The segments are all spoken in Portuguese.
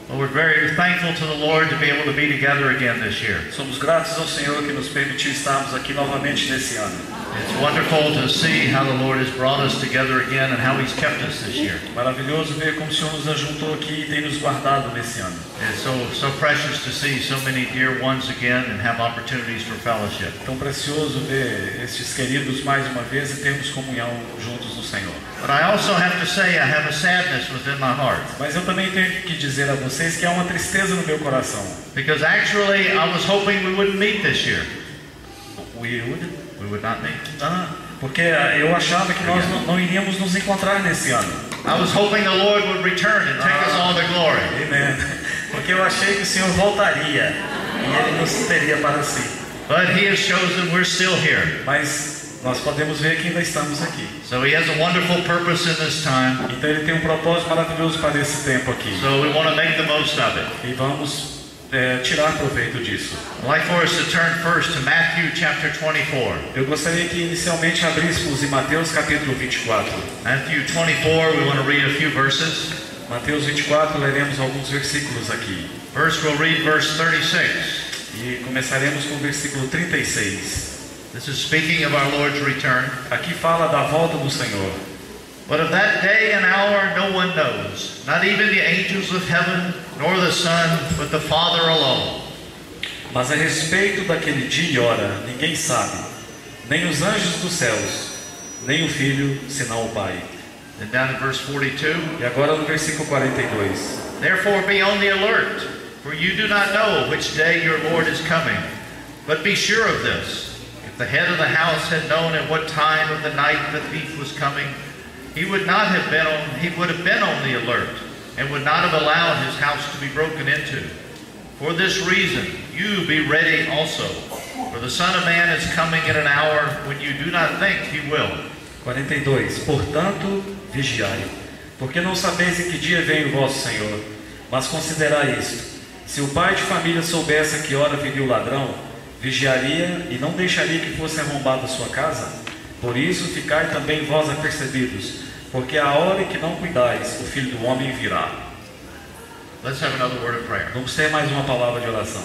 Well, we're very thankful to the Lord to be able to be together again this year. Somos gratos ao Senhor que nos permitiu estarmos aqui novamente nesse ano. It's wonderful to see how the Lord has brought us together again and how He's kept us this year. Maravilhoso ver como o Senhor nos ajuntou aqui e tem nos guardado nesse ano. It's so precious to see so many dear ones again and have opportunities for fellowship. Tão precioso ver estes queridos mais uma vez e termos comunhão juntos no Senhor. But I also have to say I have a sadness within my heart. Mas eu também tenho que dizer a vocês que há uma tristeza no meu coração. Because actually I was hoping we wouldn't meet this year. We would not meet. Porque eu achava que nós não iríamos nos encontrar nesse ano. I was hoping the Lord would return and take us all to glory. Amen. Porque eu achei que o Senhor voltaria e Ele nos teria para si. But He has chosen we're still here. Mas nós podemos ver que ainda estamos aqui. So He has a wonderful purpose in this time. Então Ele tem um propósito maravilhoso para esse tempo aqui. So we want to make the most of it. E vamos tirar proveito disso. I'd like for us to turn first to Matthew chapter 24. Eu gostaria que inicialmente abríssemos em Mateus capítulo 24. Matthew 24, we want to read a few verses. Mateus 24, leremos alguns versículos aqui. First we'll read verse 36. E começaremos com o versículo 36. This is speaking of our Lord's return. Aqui fala da volta do Senhor. But of that day and hour no one knows, not even the angels of heaven, nor the Son, but the Father alone. Mas a respeito daquele dia e hora, ninguém sabe, nem os anjos dos céus, nem o Filho, senão o Pai. And down in verse 42. E agora no versículo 42. Therefore be on the alert, for you do not know which day your Lord is coming. But be sure of this, if the head of the house had known at what time of the night the thief was coming, he would have been on the alert, and would not have allowed his house to be broken into. For this reason, you be ready also, for the Son of Man is coming at an hour when you do not think he will. 42. Portanto, vigiai, porque não sabeis em que dia vem o vosso Senhor. Mas considerai isto: se o pai de família soubesse a que hora viria o ladrão, vigiaria e não deixaria que fosse arrombada a sua casa? Por isso, ficai também vós apercebidos, porque a hora em que não cuidais, o Filho do Homem virá. Let's have another word of prayer. Vamos ter mais uma palavra de oração.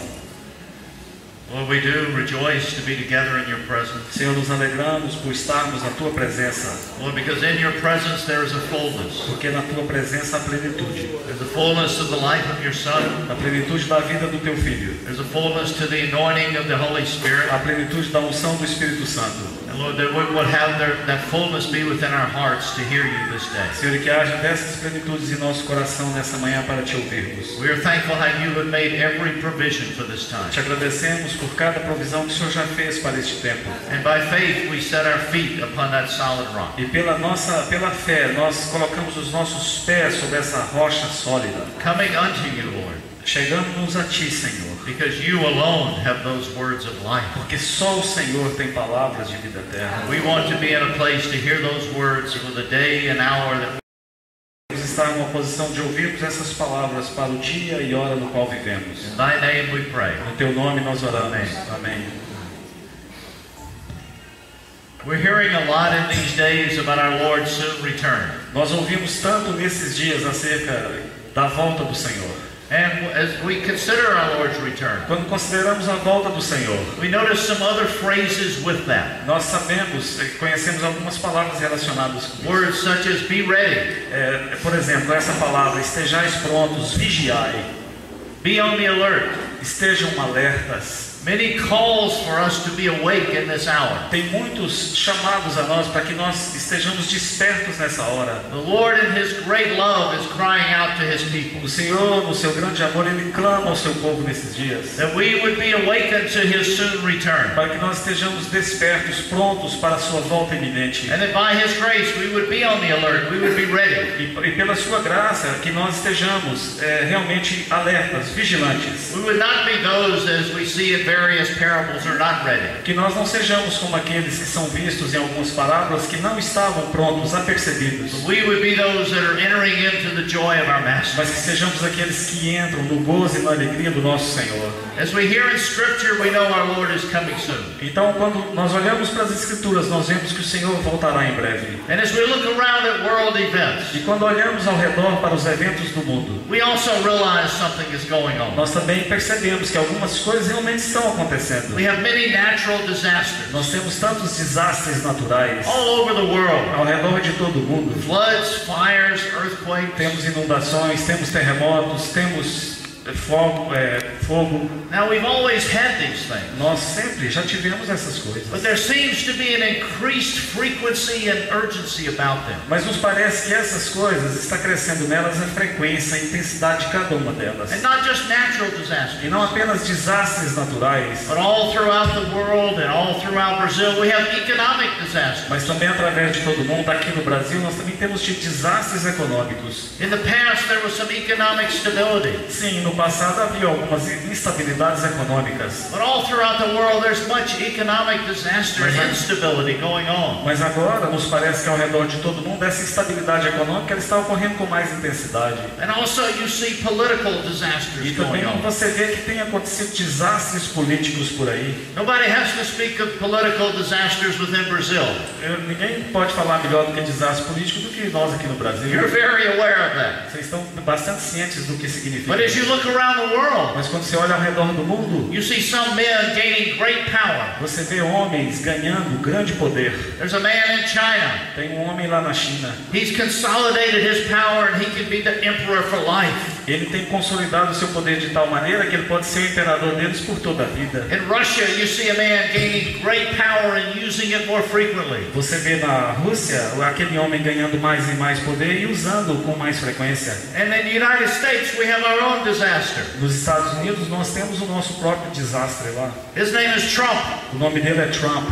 Lord, we do rejoice to be together in your presence. Senhor, nos alegramos por estarmos na tua presença. Lord, because in your presence there is a fullness. Porque na tua presença há plenitude. There's a fullness of the life of your Son. A plenitude da vida do teu Filho. There's a fullness to the anointing of the Holy Spirit. A plenitude da unção do Espírito Santo. And Lord, that we would have that fullness be within our hearts to hear you this day. Senhor, que haja dessas plenitudes em nosso coração nessa manhã para te ouvirmos. We are thankful how you have made every provision for this time. Te agradecemos por cada provisão que o Senhor já fez para este tempo. And by faith we set our feet upon that solid rock. E pela fé nós colocamos os nossos pés sobre essa rocha sólida. Coming unto you, Lord. Chegamos a ti, Senhor. Because you alone have those words of life. Porque só o Senhor tem palavras de vida eterna. We want to be in a place to hear those words for the day and hour that Vamos estar em uma posição de ouvirmos essas palavras para o dia e hora no qual vivemos. in thy name we pray. No teu nome nós oramos. Amém. We're hearing a lot in these days about our Lord's soon return. Nós ouvimos tanto nesses dias acerca da volta do Senhor. And as we consider our Lord's return, Quando consideramos a volta do Senhor, we notice some other phrases with that. nós conhecemos algumas palavras relacionadas com isso. Words such as be ready, Por exemplo, essa palavra, estejais prontos, vigiai, be on the alert. estejam alertas. Many calls for us to be awake in this hour. Tem muitos chamados a nós para que nós estejamos despertos nessa hora. The Lord in His great love is crying out to His people. O Senhor, no seu grande amor, Ele clama ao seu povo nesses dias. That we would be awakened to His soon return. Para que nós estejamos despertos, prontos para a sua volta iminente. And that by His grace we would be on the alert, we would be ready. E pela sua graça, que nós estejamos realmente alertas, vigilantes. We would not be those, as we see it various parables are not ready. Que nós não sejamos como aqueles que são vistos em algumas parábolas que não estavam prontos, apercebidos. We would be those that are entering into the joy of our Master. Mas que sejamos aqueles que entram no gozo e na alegria do nosso Senhor. As we hear in Scripture, we know our Lord is coming soon. Então, quando nós olhamos para as Escrituras, nós vemos que o Senhor voltará em breve. And as we look around at world events, E quando olhamos ao redor para os eventos do mundo, we also realize something is going on. nós também percebemos que algumas coisas realmente estão acontecendo. We have many natural disasters Nós temos tantos desastres naturais all over the world. ao redor de todo o mundo. Floods, fires, earthquakes. Temos inundações, temos terremotos, temos fogo. Now we've always had these things. Nós sempre já tivemos essas coisas. But there seems to be an increased frequency and urgency about them. Mas nos parece que essas coisas está crescendo nelas a frequência, a intensidade de cada uma delas. And not just natural disasters, E não apenas desastres naturais, but all throughout the world and all throughout Brazil, we have economic disasters. mas também através de todo o mundo. Aqui no Brasil nós também temos tido desastres econômicos. In the past, there was some economic stability. Sim, no passado havia algumas instabilidades econômicas. But all throughout the world, there's much economic disaster and instability going on. Mas agora nos parece que ao redor de todo mundo essa instabilidade econômica ela está ocorrendo com mais intensidade. And also you see political disasters E going também on. você vê que tem acontecido desastres políticos por aí. Nobody has to speak of political disasters within Brazil. Ninguém pode falar melhor do que desastre político do que nós aqui no Brasil. You're very aware of that. Vocês estão bastante cientes do que significa. But as you look around the world, Mas quando você olha ao redor do mundo, you see some men gaining great power. você vê homens ganhando grande poder. There's a man in China. Tem um homem lá na China. He's consolidated his power and he can be the emperor for life. Ele tem consolidado o seu poder de tal maneira que ele pode ser o imperador deles por toda a vida. In Russia, you see a man gaining great power and using it more frequently. Você vê na Rússia aquele homem ganhando mais e mais poder e usando com mais frequência. And in the United States, we have our own disaster. Nos Estados Unidos nós temos o nosso próprio desastre lá. His name is Trump. O nome dele é Trump.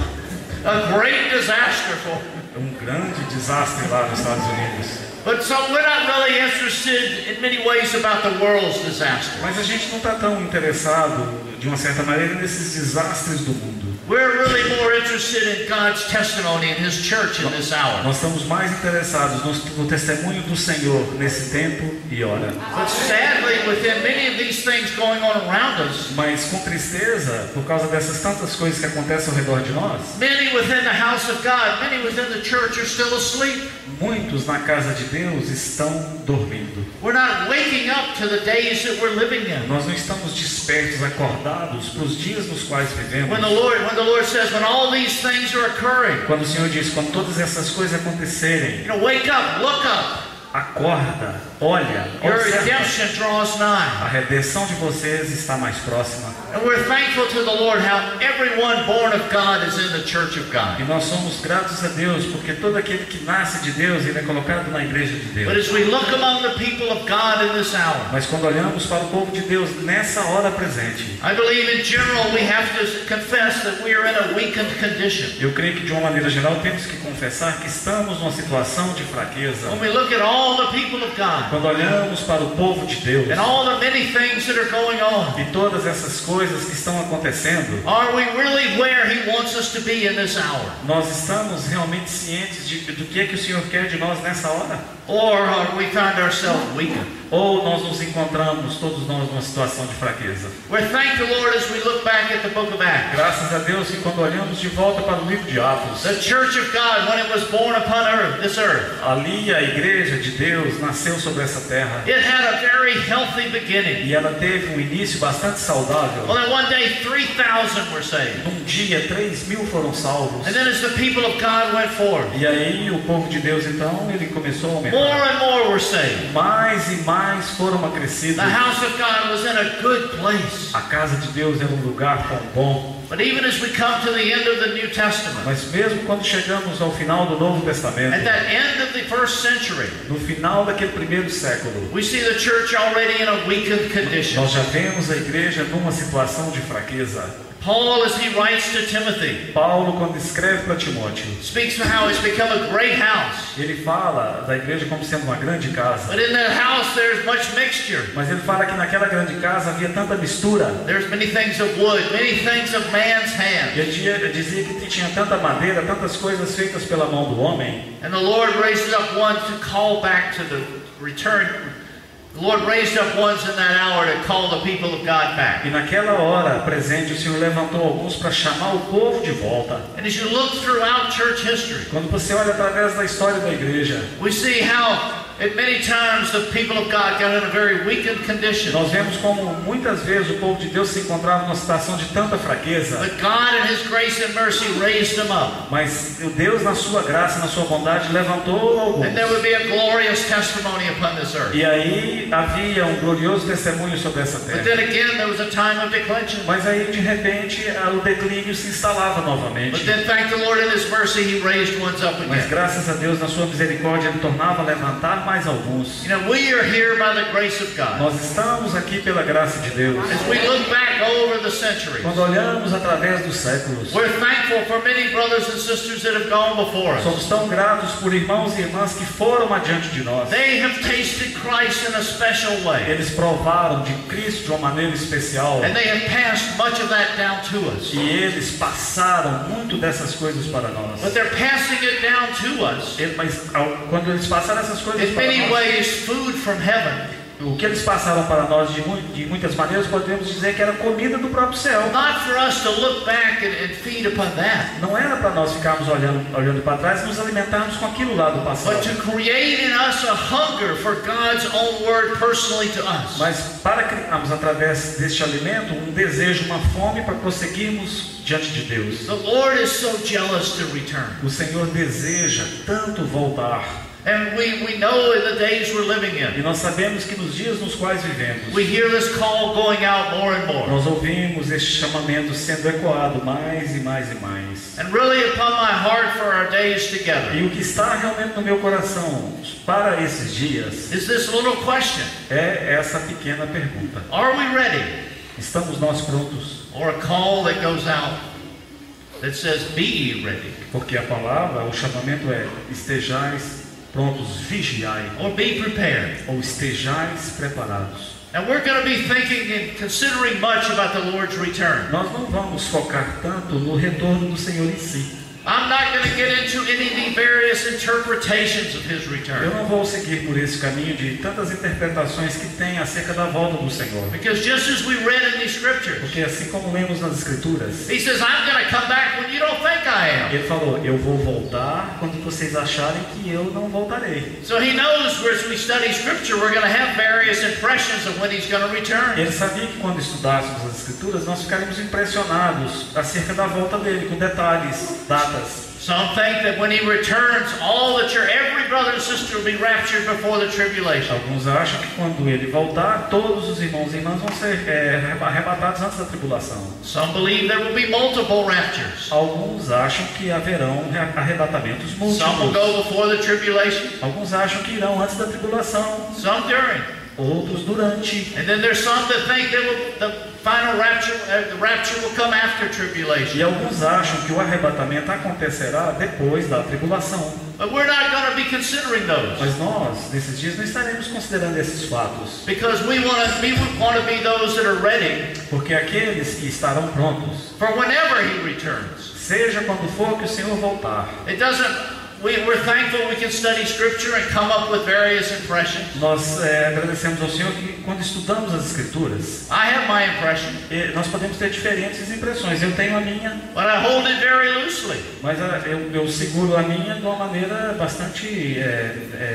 A great disaster for Um grande desastre lá nos Estados Unidos. But so we're not really interested in many ways about the world's disaster. Mas a gente não está tão interessado, de uma certa maneira, nesses desastres do mundo. We're really more interested in God's testimony in His church in this hour. Nós estamos mais interessados no testemunho do Senhor nesse tempo e hora. But sadly, within many of these things going on around us, Mas com tristeza, por causa dessas tantas coisas que acontecem ao redor de nós, many within the house of God, many within the church are still asleep. muitos na casa de Deus estão dormindo. We're not waking up to the days that we're living in. Nós não estamos despertos, acordados para os dias nos quais vivemos. When the Lord says, when all these things are occurring, Quando o Senhor diz, quando todas essas coisas acontecerem, wake up, look up. acorda, olha, Your observa. redemption draws nigh. A redenção de vocês está mais próxima. And we're thankful to the Lord how everyone born of God is in the church of E God. nós somos gratos a Deus, porque todo aquele que nasce de Deus, ele é colocado na igreja de But Deus. as we look among the people of God in this hour, Mas quando olhamos para o povo de Deus nessa hora presente, I believe in general we have to confess that we are in a weakened condition. eu creio que de uma maneira geral temos que confessar que estamos numa situação de fraqueza. When we look at all the people of God Quando olhamos para o povo de Deus and all the many things that are going on, e todas essas coisas que estão acontecendo, are we really where He wants us to be in this hour? nós estamos realmente cientes do que é que o Senhor quer de nós nessa hora? Or are we find ourselves weakened? Ou nós nos encontramos, todos nós, numa situação de fraqueza? We're thankful, Lord, as we look back at the book of Acts. Graças a Deus que quando olhamos de volta para o livro de Atos, The church of God, when it was born upon this earth, ali a igreja de Deus nasceu sobre essa terra it had a very healthy beginning. e ela teve um início bastante saudável. Well, then one day 3,000 were saved. Num dia 3.000 foram salvos. And then as the people of God went forth, E aí o povo de Deus então ele começou a more aumentar. and more were saved. Mais e mais foram acrescidos. The house of God was in a good place. A casa de Deus era um lugar tão bom. But even as we come to the end of the New Testament, Mas mesmo quando chegamos ao final do Novo at Testamento, that end of the first century, no final daquele primeiro século, we see the church already in a weakened condition. nós já vemos a igreja numa situação de fraqueza. Paul, as he writes to Timothy, Paulo, quando escreve para Timóteo, speaks of how it's become a great house. ele fala da igreja como sendo uma grande casa. But in that house there's much mixture. Mas ele fala que naquela grande casa havia tanta mistura. There's many things of wood, many things of man's hand. Ele dizia que tinha tanta madeira, tantas coisas feitas pela mão do homem. And the Lord raises up one to call back to the return. The Lord raised up ones in that hour to call the people of God back. E naquela hora presente, o Senhor levantou alguns para chamar o povo de volta. And as you look throughout church history, Quando você olha através da história da igreja, we see how at many times the people of God got in a very weakened condition. nós vemos como muitas vezes o povo de Deus se encontrava numa situação de tanta fraqueza. But God in His grace and mercy raised them up. Mas o Deus, na sua graça, na sua bondade, levantou alguns. And there would be a glorious testimony upon this earth. E aí havia um glorioso testemunho sobre essa But terra. then again, there was a time of declension. Mas aí, de repente, o declínio se instalava novamente. But then, thank the Lord in His mercy, He raised ones up Mas again. graças a Deus, na sua misericórdia, Ele tornava a levantar mais alguns. You know, we are here by the grace of God. Nós estamos aqui pela graça de Deus. As we look back over the centuries, Quando olhamos através dos séculos, we're thankful for many brothers and sisters that have gone before us. somos tão gratos por irmãos e irmãs que foram adiante de nós. They have tasted Christ in a special way. Eles provaram de Cristo de uma maneira especial. And they have passed much of that down to us. E eles passaram muito dessas coisas para nós. But they're passing it down to us Mas quando eles passaram essas coisas in para many nós, ways food from heaven. o que eles passaram para nós de muitas maneiras, podemos dizer que era comida do próprio céu. Not for us to look back and feed upon that, Não era para nós ficarmos olhando para trás e nos alimentarmos com aquilo lá do passado. but to create in us a hunger for God's own word personally to us. Mas para criarmos através deste alimento um desejo, uma fome para prosseguirmos diante de Deus. The Lord is so jealous to return. O Senhor deseja tanto voltar. And we know in the days we're living E in, nós sabemos que nos dias nos quais vivemos, we hear this call going out more and more. nós ouvimos este chamamento sendo ecoado mais e mais e mais. And really upon my heart for our days E together o que está realmente no meu coração para esses dias is this little question. é essa pequena pergunta: Are we ready? estamos nós prontos? Or a call that goes out that says, be ye ready. Porque a palavra, o chamamento é: estejais prontos, vigiai, Or be prepared. ou estejais preparados. And we're going to be thinking and considering much about the Lord's return. Nós não vamos focar tanto no retorno do Senhor em si. I'm not going to get into any of the various interpretations of His Eu return. não vou seguir por esse caminho de tantas interpretações que tem acerca da volta do Senhor. Because just as we read in these scriptures, Porque assim como lemos nas Escrituras, He says, I'm going to come back when you don't think I am. Ele falou: eu vou voltar quando vocês acharem que eu não voltarei. So He knows as we study scripture, we're going to have various impressions of when He's going to return. Ele sabia que quando estudássemos as Escrituras, nós ficaríamos impressionados acerca da volta dele, com detalhes, datas. Some think that when He returns, every brother and sister will be raptured before the tribulation. Alguns acham que quando ele voltar, todos os irmãos e irmãs vão ser arrebatados antes da tribulação. Some believe there will be multiple raptures. Alguns acham que haverão arrebatamentos Some will múltiplos. go before the tribulation, Alguns acham que irão antes da tribulação, some during. outros durante. And then there's some that think the final rapture, the rapture will come after tribulation. E alguns acham que o arrebatamento acontecerá depois da tribulação. But we're not going to be considering those. Mas nós, nesses dias, não estaremos considerando esses fatos. Because we want to be those that are ready Porque aqueles que estarão prontos, for whenever He returns. seja quando for que o Senhor voltar, It doesn't. We're thankful we can study Scripture and come up with various impressions. nós agradecemos ao Senhor que quando estudamos as Escrituras, I have my impression, nós podemos ter diferentes impressões. Eu tenho a minha, but I hold it very loosely. mas eu seguro a minha de uma maneira bastante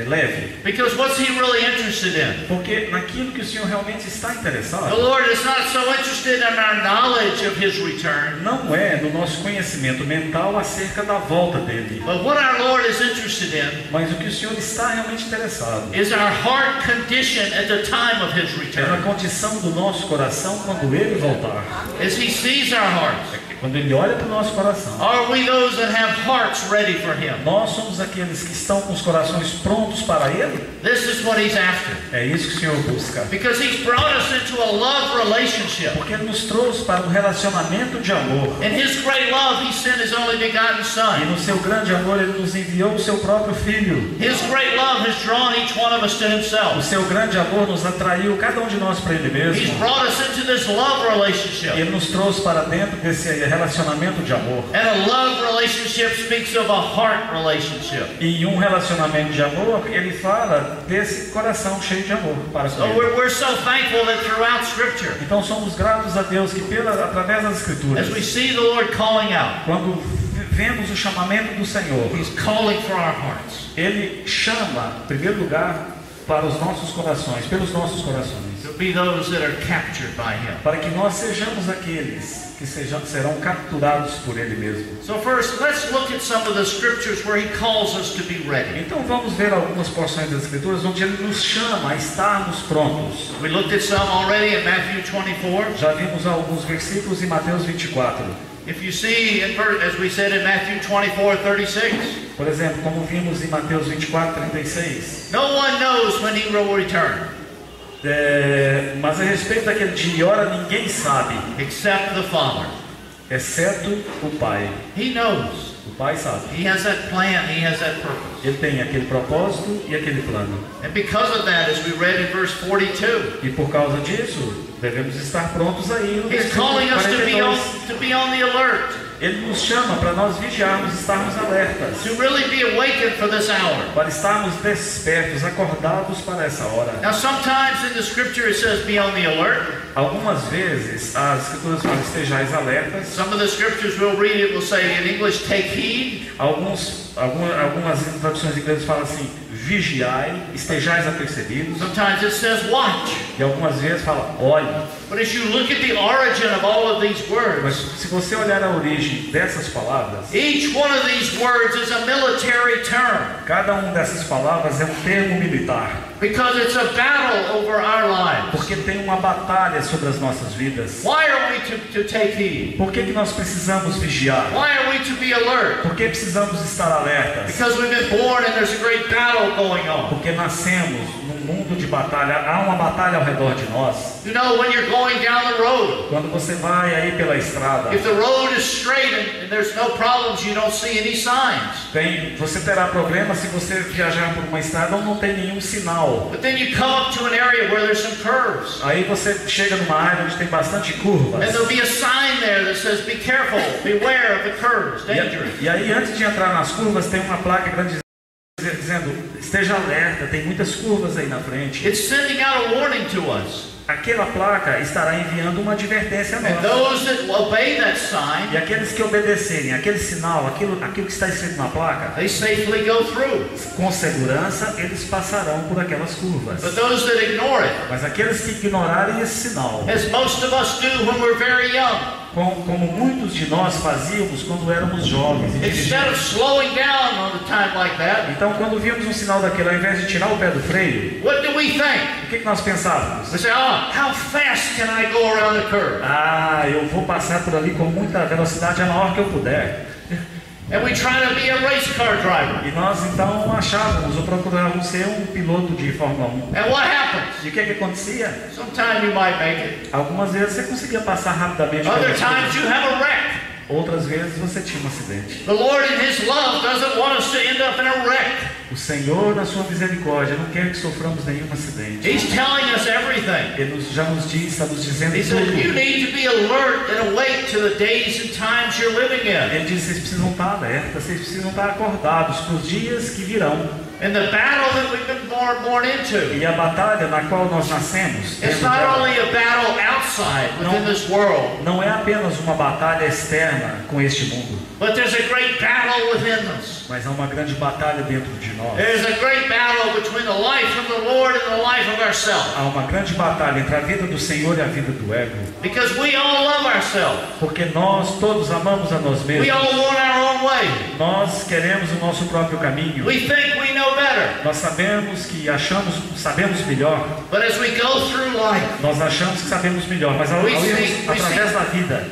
leve. Because what's He really interested in? Porque naquilo que o Senhor realmente está The interessado, Lord is not so interested in our knowledge of His return, não é no nosso conhecimento mental acerca da volta dele. but what our Lord is interested in Mas o que o Senhor está realmente interessado is our heart condition at the time of His é na return. condição do nosso coração quando Ele voltar. As He sees our hearts, Quando Ele olha para o nosso coração, Are we those that have hearts ready for Him? nós somos aqueles que estão com os corações prontos para Ele? This is what He's after. É isso que o Senhor busca. Because He's brought us into a love relationship. Porque Ele nos trouxe para um relacionamento de amor. In His great love, He sent His only begotten E Son. no seu grande amor Ele nos enviou o seu próprio Filho. His great love has drawn each one of us to O Himself. seu grande amor nos atraiu, cada um de nós, para Ele He's mesmo. brought us into this love E relationship. Ele nos trouxe para dentro desse relacionamento de amor. And a love relationship speaks of a heart relationship. E um relacionamento de amor, Ele fala desse coração cheio de amor para com So Ele. we're so thankful that throughout Scripture, Então somos gratos a Deus que através das Escrituras, as we see the Lord calling out, quando vemos o chamamento do Senhor, He's calling for our hearts. Ele chama, em primeiro lugar, para os nossos corações, pelos nossos corações, To be those that are captured by Him. para que nós sejamos aqueles que serão capturados por Ele mesmo. So first, let's look at some of the scriptures where He calls us to be ready. Então vamos ver algumas porções das Escrituras onde Ele nos chama a estarmos prontos. We looked at some already in Matthew 24. Já vimos alguns versículos em Mateus 24. If you see, as we said in Matthew 24:36, Por exemplo, como vimos em Mateus 24:36. no one knows when He will return, Mas a respeito daquele dia e hora ninguém sabe, except the Father. exceto o Pai. He knows. O Pai sabe. He has that plan. He has that purpose. Ele tem aquele propósito e aquele plano. And because of that, as we read in verse 42, E por causa disso, devemos estar prontos aí no He's versículo calling us to 42. be on the alert, Ele nos chama para nós vigiarmos, estarmos alertas, to really be awakened for this hour. para estarmos despertos, acordados para essa hora. Now, sometimes in the scripture it says be on the alert. Algumas vezes as Escrituras falam estejais alertas. Some of the scriptures we'll read it will say in English, take heed. Algumas traduções inglesas falam assim, vigiai, estejais apercebidos. Sometimes it says watch. E algumas vezes fala, olhe. But as you look at the origin of all of these Mas words, se você olhar a origem dessas palavras, each one of these words is a military term, cada uma dessas palavras é um termo militar, because it's a battle over our lives. porque tem uma batalha sobre as nossas vidas. Why are we to take heed? Por que nós precisamos vigiar? Why are we to be alert? Por que precisamos estar alertas? Because we've been born and there's a great battle going on. Porque nascemos num mundo de batalha, há uma batalha ao redor de nós. You know, when you're going down the road, Quando você vai aí pela estrada, if the road is straight and there's no problems, you don't see any signs. você terá problemas se você viajar por uma estrada onde não tem nenhum sinal. But then you come up to an area where there's some curves. Aí você chega numa área onde tem bastante curvas. And there'll be a sign there that says, be careful, beware of the curves, dangerous. E aí antes de entrar nas curvas tem uma placa grande dizendo, esteja alerta, tem muitas curvas aí na frente. It's sending out a warning to us. Aquela placa estará enviando uma advertência a And nós. those that obey that sign, E aqueles que obedecerem aquele sinal, aquilo que está escrito na placa, they safely go through. com segurança eles passarão por aquelas curvas. But those that ignore it, Mas aqueles que ignorarem esse sinal, as most of us do when we're very young, como muitos de nós fazíamos quando éramos jovens e instead dirigíamos. of slowing down on a time like that, Então quando víamos um sinal daquele, ao invés de tirar o pé do freio, what do we think? o que nós pensávamos? We say, oh, how fast can I go around the curve? Ah, eu vou passar por ali com muita velocidade a maior que eu puder. And we try to be a race car driver. E nós então achávamos ou procurávamos ser um piloto de Fórmula 1. And what happens? E o que acontecia? Sometimes you might make it. Algumas vezes você conseguia passar rapidamente Other pelas times coisas. you have a wreck. Outras vezes você tinha um acidente. The Lord in His love doesn't want us to end up in a wreck. O Senhor, na sua misericórdia, não quer que soframos nenhum acidente. He's telling us everything. Ele já nos diz, está nos dizendo He said, you tudo. need to be alert and awake to the days and times you're living in. Ele diz, vocês precisam estar alertas, vocês precisam estar acordados para os dias que virão. And the battle that we've been born into, E a batalha na qual nós nascemos, it's dentro not dela, only a battle outside within this world, não é apenas uma batalha externa com este mundo, but there's a great battle within us. mas há uma grande batalha dentro de nós. There's a great battle between the life of the Lord and the life of ourselves. Há uma grande batalha entre a vida do Senhor e a vida do ego, Because we all love ourselves. porque nós todos amamos a nós We mesmos. all want our own way. Nós queremos o nosso próprio caminho. We think we know better. Nós sabemos que sabemos melhor. But as we go through life, Nós achamos que sabemos melhor, mas ao irmos através da vida,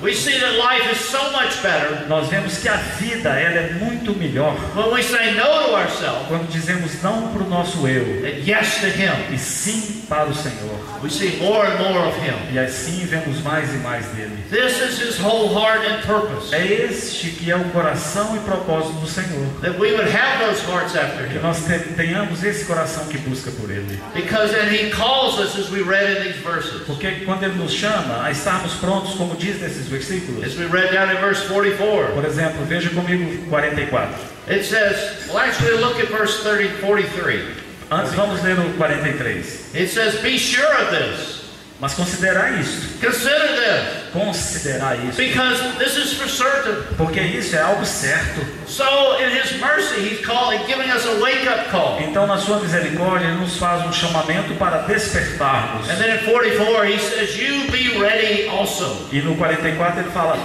We see that life is so much better Nós vemos que a vida ela é muito melhor when we say no to ourselves quando dizemos não para o nosso eu and yes to Him. e sim para o Senhor. We see more and more of Him. E assim vemos mais e mais dele. This is His whole heart and purpose. É este que é o coração e propósito do Senhor. That we would have those hearts after Que Him. nós tenhamos esse coração que busca por Ele. Because then He calls us, as we read in these verses. Porque quando Ele nos chama a estarmos prontos, como diz nesses versículos. As we read down in verse 44. Por exemplo, veja comigo 44. It says, well, actually look at verse 43. Antes vamos ler o 43. It says, be sure of this. Mas considerar isto. Consider this. Considerar isso. Because this is for certain. Porque isso é algo certo. So in His mercy, He's giving us a wake-up call. Então na sua misericórdia Ele nos faz um chamamento para despertarmos. And then in 44, He says, you be ready also. E no 44 Ele fala: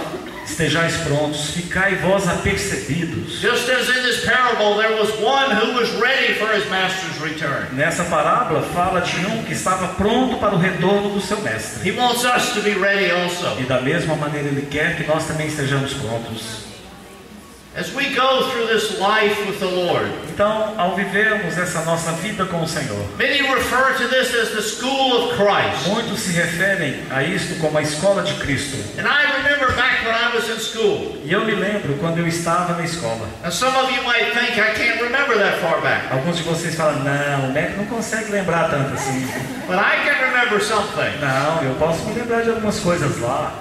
estejais prontos, ficai vós apercebidos. Just as in this parable, there was one who was ready for his master's return. Nessa parábola fala de um que estava pronto para o retorno do seu mestre. He wants us to be ready also. E da mesma maneira Ele quer que nós também estejamos prontos. As we go through this life with the Lord, Então, ao vivermos essa nossa vida com o Senhor, many refer to this as the school of Christ. muitos se referem a isto como a escola de Cristo. And I remember back when I was in school. E eu me lembro quando eu estava na escola. Now some of you might think I can't remember that far back. Alguns de vocês falam: não, o Neco não consegue lembrar tanto assim. But I can remember something. Não, eu posso me lembrar de algumas coisas lá.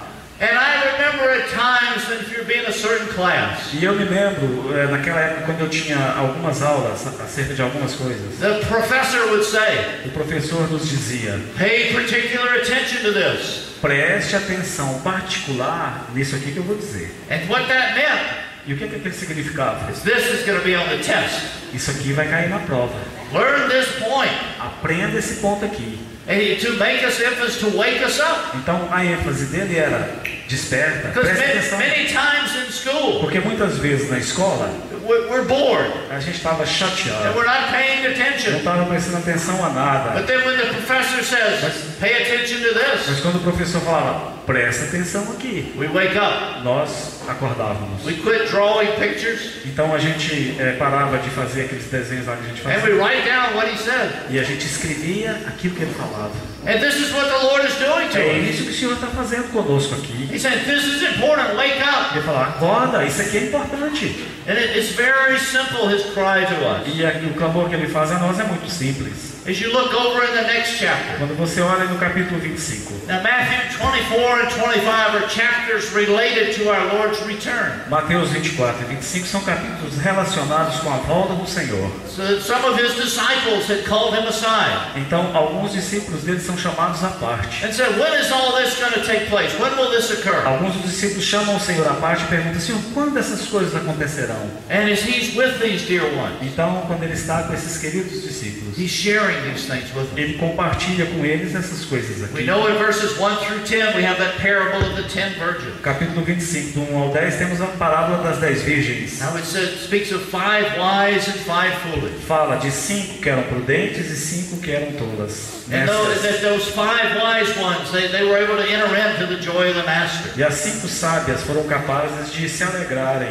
And I remember at times that if you're being a certain class, E eu me lembro, naquela época, quando eu tinha algumas aulas acerca de algumas coisas, the professor would say, o professor nos dizia: pay particular attention to this. preste atenção particular nisso aqui que eu vou dizer. And what that meant E o que aquilo significava? is this is going to be on the test. Isso aqui vai cair na prova. Learn this point. Aprenda esse ponto aqui. And to make us emphasis to wake us up. Então a ênfase dele era: desperta, Because preste atenção. many times in school, Porque muitas vezes na escola we're bored a gente estava and chateado, we're not paying não attention. estava prestando atenção a nada. But then when the professor says, pay attention to Mas this, quando o professor falava: presta atenção aqui, we wake up. nós acordávamos. We quit drawing pictures Então a gente parava de fazer aqueles desenhos lá que a gente and we fazia write down what he said. e a gente escrevia aquilo que ele falava. And this is what the Lord is doing to É us. isso que o Senhor está fazendo conosco aqui. He said, this is important, wake up. Ele falava: acorda, isso aqui é importante. And it's very simple, his cry to us. E o clamor que ele faz a nós é muito simples. As you look over in the next chapter. Quando você olha no capítulo 25, Now Matthew 24 and 25 are chapters related to our Lord's return. Mateus 24 e 25 são capítulos relacionados com a volta do Senhor. So that some of his disciples had called him aside Então alguns discípulos dele são chamados à parte. and said, when is all this going to take place? When will this occur? Alguns dos discípulos chamam o Senhor à parte e perguntam: Senhor, quando essas coisas acontecerão? And as he's with these dear ones, Então, quando ele está com esses queridos discípulos, he's sharing these things with them. ele compartilha com eles essas coisas We aqui. know in verses 1 through 10 we have that parable of the 10 virgins. Capítulo 25, do 1 ao 10, temos a parábola das 10 virgens. Now it speaks of 5 wise and 5 foolish. Fala de 5 que eram prudentes e 5 que eram tolas. And that those 5 wise ones, they were able to enter into the joy of the master. E as 5 sábias foram capazes de se alegrarem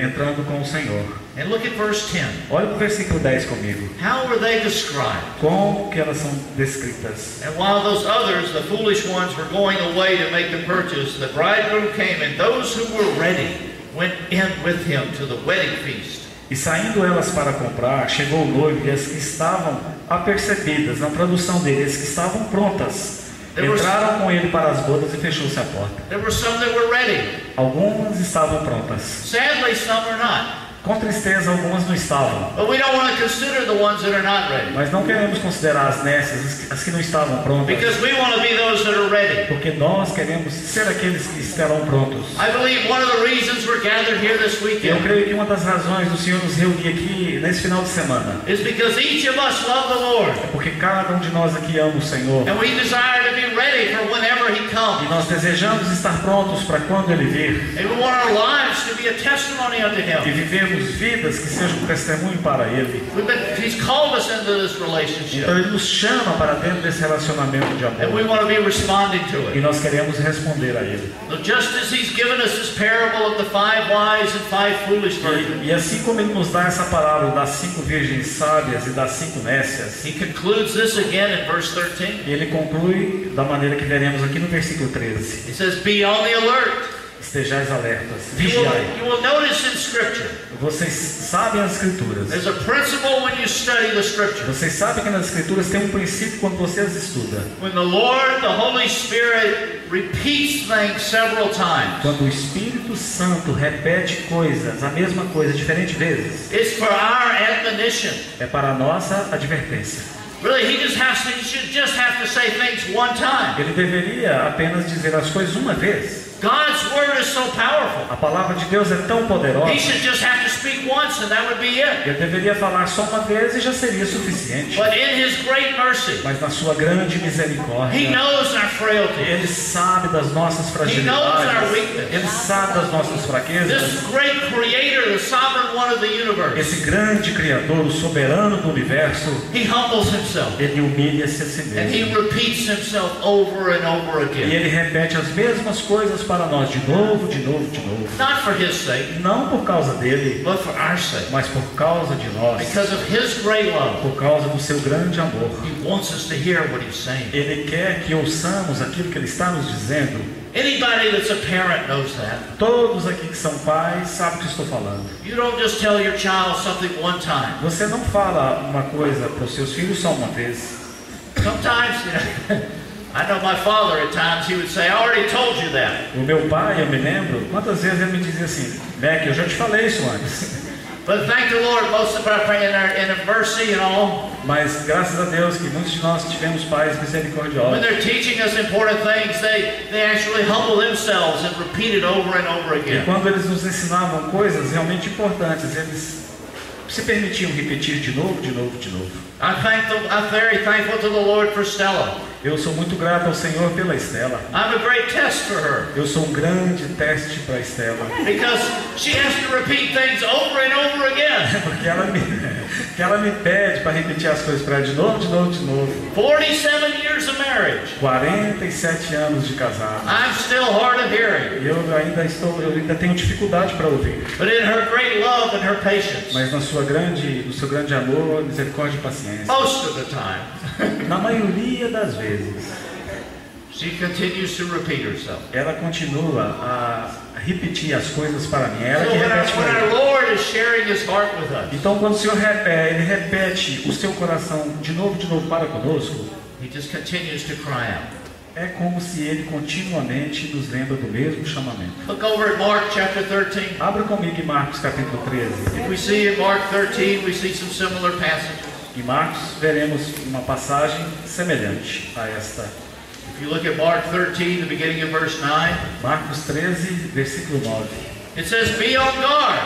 entrando com o Senhor. And look at verse 10. Olha para o versículo 10 comigo. How were they described? Como que elas são descritas? And while those others, the foolish ones, were going away to make the purchase, the bridegroom came, and those who were ready went in with him to the wedding feast. E saindo elas para comprar, chegou o noivo, e as que estavam apercebidas, na tradução dele, as que estavam prontas, entraram com ele para as bodas e fechou-se a porta. There were some that were ready. Algumas estavam prontas. Sadly, some were not. Com tristeza, algumas não estavam. But we don't want to consider the ones that are not ready. Mas não queremos considerar as nécias, as que não estavam prontas, Because we want to be those that are ready. porque nós queremos ser aqueles que estarão prontos. I believe one of the reasons we're gathered here this Eu weekend creio que uma das razões do Senhor nos reunir aqui nesse final de semana is because each of us love the Lord. é porque cada um de nós aqui ama o Senhor. And we desire to be ready for whenever He E comes. nós desejamos estar prontos para quando Ele vir And we want our lives to be a testimony unto e Him. vivemos vidas que sejam um testemunho para Ele. He's called us into this relationship. Então Ele nos chama para dentro desse relacionamento de And we amor want to be responding to e it. nós queremos responder a Ele. So just as He's given us this parable of the 5 wise and 5 foolish virgins, E assim como Ele nos dá essa parábola das 5 virgens sábias e das 5 nécias, He concludes this again in verse 13. Ele conclui da maneira que veremos aqui no versículo 13. He says, be on the alert. Estejais alertas, You will, vigiai. you will notice in Scripture, Vocês sabem as Escrituras. there's a principle when you study the Scripture. Vocês sabem que nas Escrituras tem um princípio quando você as estuda. When the Lord, the Holy Spirit, repeats things several times, Quando o Espírito Santo repete coisas, a mesma coisa, diferentes vezes, it's for our admonition. é para a nossa advertência. Really, he should just have to say things one time. Ele deveria apenas dizer as coisas uma vez. God's word is so powerful. A palavra de Deus é tão poderosa. He should just have to speak once and that would be it. Ele deveria falar só uma vez e já seria suficiente. But in His great mercy, Mas na sua grande He misericórdia, knows our frailty. Ele sabe das nossas fragilidades. Ele sabe das nossas fraquezas. This great creator, the sovereign one of the universe, Esse grande Criador, o soberano do universo, He humbles Himself. Ele humilha-se a si And He mesmo. repeats Himself over and over E again. Ele repete as mesmas coisas para nós de novo, de novo, de novo. Not for His sake, Não por causa dele, but for our sake. mas por causa de nós. Because of His great love, Por causa do seu grande amor. He wants us to hear what He's saying. Ele quer que ouçamos aquilo que Ele está nos dizendo. Anybody that's a parent knows that. Todos aqui que são pais sabem o que estou falando. You don't just tell your child something one time. Você não fala uma coisa para os seus filhos só uma vez. Sometimes, I know my father at times, he would say, I already told you that. O meu pai, eu me lembro, quantas vezes ele me dizia assim: Beck, eu já te falei isso antes. But thank the Lord, most of our in mercy and all, Mas graças a Deus que muitos de nós tivemos pais when misericordiosos. they're teaching us important things, they actually humble themselves and repeat it over and over E again. quando eles nos ensinavam coisas realmente importantes, eles se permitiam repetir de novo, de novo, de novo. I'm very thankful to the Lord for Stella. Eu sou muito grato ao Senhor pela Estela. I'm a great test for her Eu sou um grande teste para a Estela. because she has to repeat things over and over again. Porque ela me pede para repetir as coisas para ela de novo, de novo, de novo. 47 years of marriage. 47 anos de casado. I'm still hard of hearing. E eu ainda tenho dificuldade para ouvir. But in her great love and her patience, Mas no seu grande amor, misericórdia e paciência. most of the time, Na maioria das vezes, she continues to repeat herself. ela continua a repetir as coisas para mim. É ela So que when repete our para mim. Lord is sharing His heart with us, Então, quando o Senhor ele repete o seu coração de novo para conosco, He just continues to cry out. é como se Ele continuamente nos lembra do mesmo chamamento. Look over at Mark chapter 13. Abra comigo em Marcos capítulo 13. If we see in Mark 13, we see some similar passages. Em Marcos veremos uma passagem semelhante a esta. If you look at Mark 13, the beginning of verse 9, Marcos 13, versículo 9. it says, be on guard,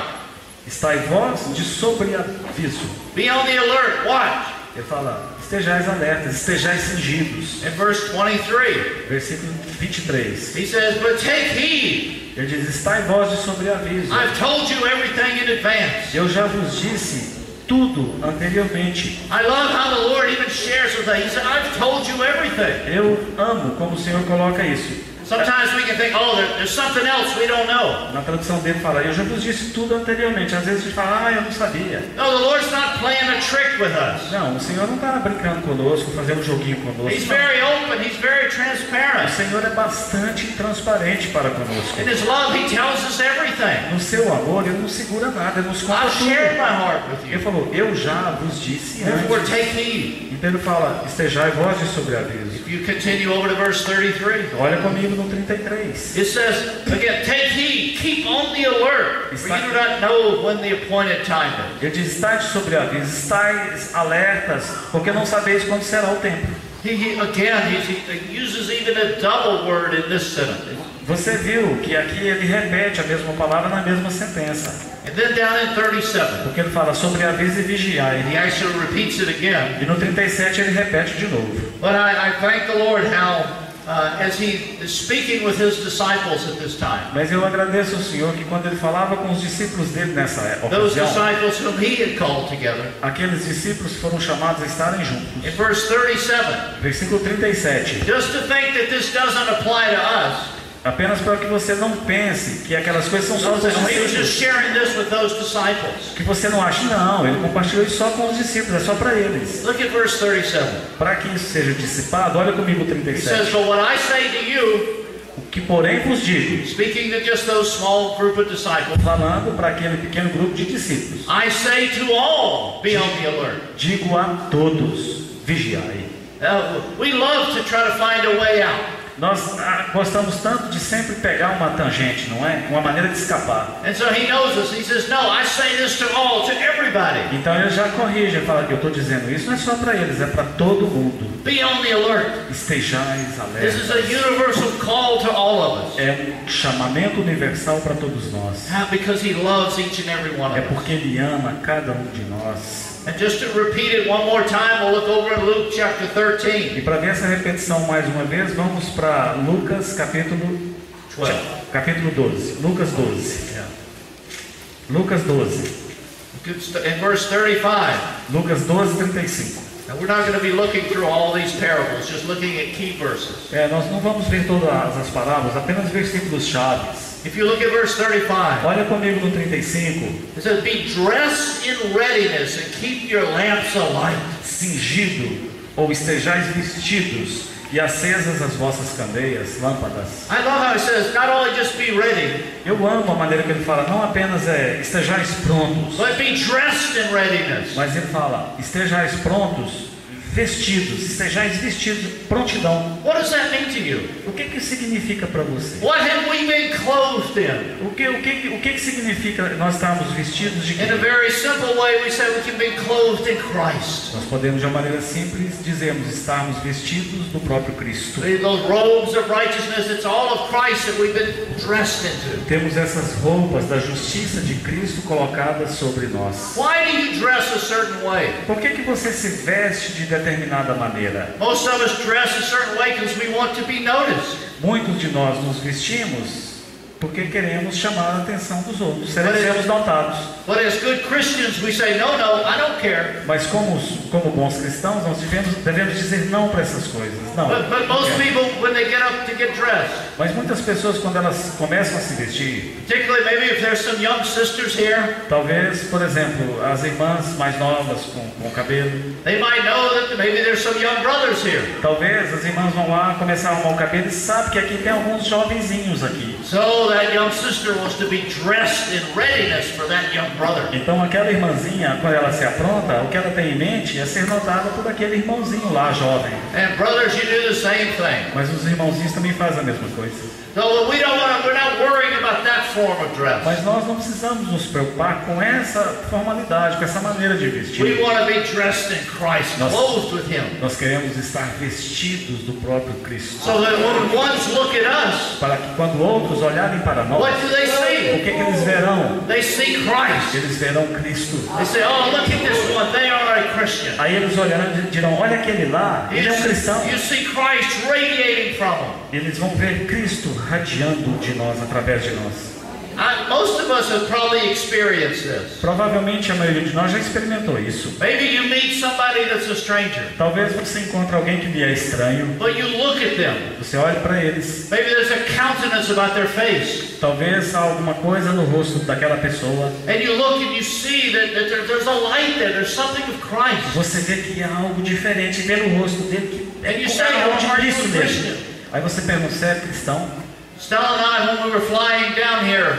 Estai vós de sobreaviso. be on the alert, watch. Ele fala, estejais alertas, estejais cingidos. In verse 23, Versículo 23. he says, but take heed, Ele diz, estai vós de sobreaviso. I've told you everything in advance. Eu já vos disse tudo anteriormente. I love how the Lord even shares with us. He said, I've told you everything. Eu amo como o Senhor coloca isso. Sometimes we can think, oh, there's something else we don't know. Na tradução dele fala, eu já vos disse tudo anteriormente. Às vezes a gente fala, eu não sabia. No, the Lord's not playing a trick with us. Não, o Senhor não está brincando conosco, fazendo um joguinho conosco. He's very open. He's very O transparent. Senhor é bastante transparente para conosco. In His love, He tells us everything. No seu amor, Ele não segura nada, Ele nos conta I've shared my tudo. heart with Ele you. falou, eu já vos disse Therefore, antes. take heed. Então Ele fala, estejai vós de sobreaviso. If you continue over to verse 33, Olha comigo no 33. it says, again, take heed, keep on the alert, for you do not know when the appointed time is. Ele diz, estais de sobreaviso, estais alertas, porque não sabeis quando será o tempo. He uses even a double word in this sentence. Você viu que aqui ele repete a mesma palavra na mesma sentença. And then down in 37, Porque ele fala sobreaviso e vigiai. he actually repeats it again. E no 37 ele repete de novo. But I thank the Lord how as he is speaking with his disciples at this time. Mas eu agradeço ao Senhor que quando ele falava com os discípulos dele nessa Those ocasião, disciples whom he had called together. aqueles discípulos foram chamados a estarem juntos. In verse 37, Versículo 37. just to think that this doesn't apply to us. Apenas para que você não pense que aquelas coisas são só dos He was just discípulos. sharing this with those disciples. Que você não ache, não, ele compartilhou isso só com os discípulos, é só para eles. Look at verse 37. Para que isso seja dissipado, olha comigo o He says, 37. but what I say to you, O que porém vos digo, speaking to just those small group of disciples, falando para aquele pequeno grupo de discípulos, I say to all, be on the alert. digo a todos, vigiai. We love to try to find a way out. Nós gostamos tanto de sempre pegar uma tangente, não é? Uma maneira de escapar. And so he knows us. He says, no, I say this to all, to everybody. Então ele já corrige, ele fala que eu estou dizendo isso não é só para eles, é para todo mundo. Be on the alert. Estejais This is a alertas. universal call to all of us. É um chamamento universal para todos nós. How? Because he loves each and every one É of us. porque ele ama cada um de nós. And just to repeat it one more time, we'll look over in Luke chapter 13. E para ver essa repetição mais uma vez, vamos para Lucas capítulo 12. Lucas 12. Lucas 12. In verse 35. Lucas 12, 35. And we're not going to be looking through all these parables, just looking at key verses. Nós não vamos ver todas as parábolas, apenas versículos chaves. If you look at verse 35, Olha comigo no 35. it says, be dressed in readiness and keep your lamps alight. Cingido ou estejais vestidos e acesas as vossas candeias, lâmpadas. I love how it says, not only just be ready, Eu amo a maneira que ele fala, não apenas estejais prontos, but be dressed in readiness. mas ele fala, estejais prontos, vestidos, estejais vestidos, prontidão. What does that mean to you? O que significa para você? What have we been clothed in? O que significa nós estarmos vestidos de In a quê? very simple way, we say we can be clothed in Christ. Nós podemos de uma maneira simples dizermos estarmos vestidos do próprio Cristo. Those robes of righteousness, it's all of Christ that we've been dressed into. Temos essas roupas da justiça de Cristo colocadas sobre nós. Why do you dress a certain way? Por que você se veste de determinada maneira? Most of us dress a certain way because we want to be noticed. Muitos de nós nos vestimos porque queremos chamar a atenção dos outros, seremos notados. But as good Christians, we say, no, I don't care. Mas como bons cristãos, nós devemos dizer não para essas coisas. Não. But most não quero. people, when they get up to get dressed, Mas muitas pessoas, quando elas começam a se vestir, particularly maybe if there's some young sisters here, talvez, por exemplo, as irmãs mais novas com cabelo, they might know that maybe there's some young brothers here. talvez as irmãs vão lá começar a arrumar o cabelo e sabem que aqui tem alguns jovenzinhos aqui. So that young sister wants to be dressed in readiness for that young brother. Então aquela irmãzinha, quando ela se apronta, o que ela tem em mente é ser notada por aquele irmãozinho lá, jovem. And brothers, you do the same thing. Mas os irmãozinhos também fazem a mesma coisa. So we're not worrying about that form of dress. Mas nós não precisamos nos preocupar com essa formalidade, com essa maneira de We vestir. want to be dressed in Christ, clothed with Him. Nós queremos estar vestidos do próprio Cristo. So that when ones look at us, Para que quando outros olharem para nós, what do they o see? que eles verão? They see Christ. Eles verão Cristo. They say, oh, look at this one. They are a Christian. Aí eles olharão e dirão, olha aquele lá, ele é um cristão. You see Christ radiating from him. Eles vão ver Cristo radiando de nós, através de nós. Most of us have probably experienced this. Provavelmente a maioria de nós já experimentou isso. Maybe you meet somebody that's a stranger, Talvez você encontre alguém que lhe é estranho, but you look at them. você olhe para eles, Maybe there's a countenance about their face. talvez há alguma coisa no rosto daquela pessoa, And you look and you see that there's a light there. There's something of Christ. você vê que há algo diferente, vê no rosto dele que And you é say, algo oh, de are you Cristo a nele. Christian? Aí você pergunta, você é cristão? Stella and I, when we were flying down here,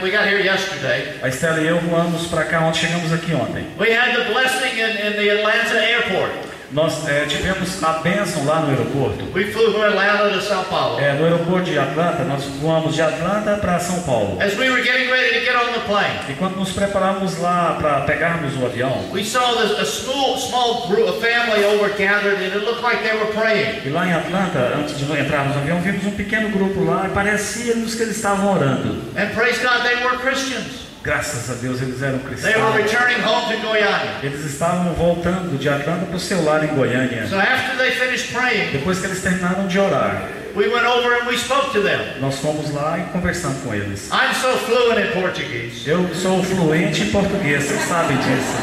we got here yesterday. A Estela e eu voamos para cá ontem, chegamos aqui ontem. We had the blessing in the Atlanta airport. Nós tivemos a bênção lá no aeroporto. We flew from Atlanta to Sao Paulo. No aeroporto de Atlanta, nós voamos de Atlanta para São Paulo. As we were getting ready to get on the plane, E quando nos preparamos lá para pegarmos o avião, we saw a small group, a family over gathered, and it looked like they were praying. e lá em Atlanta, antes de entrarmos no avião, vimos um pequeno grupo lá e parecia-nos que eles estavam orando. And praise God, they were Christians. Graças a Deus eles eram They were cristãos. returning home to Goiânia. Eles estavam voltando de Atlanta para o seu lar em Goiânia. So after they finished praying, Depois que eles terminaram de orar, we went over and we spoke to them. Nós fomos lá e conversamos com eles. I'm so fluent in Portuguese. Eu sou fluente em português, vocês sabem disso.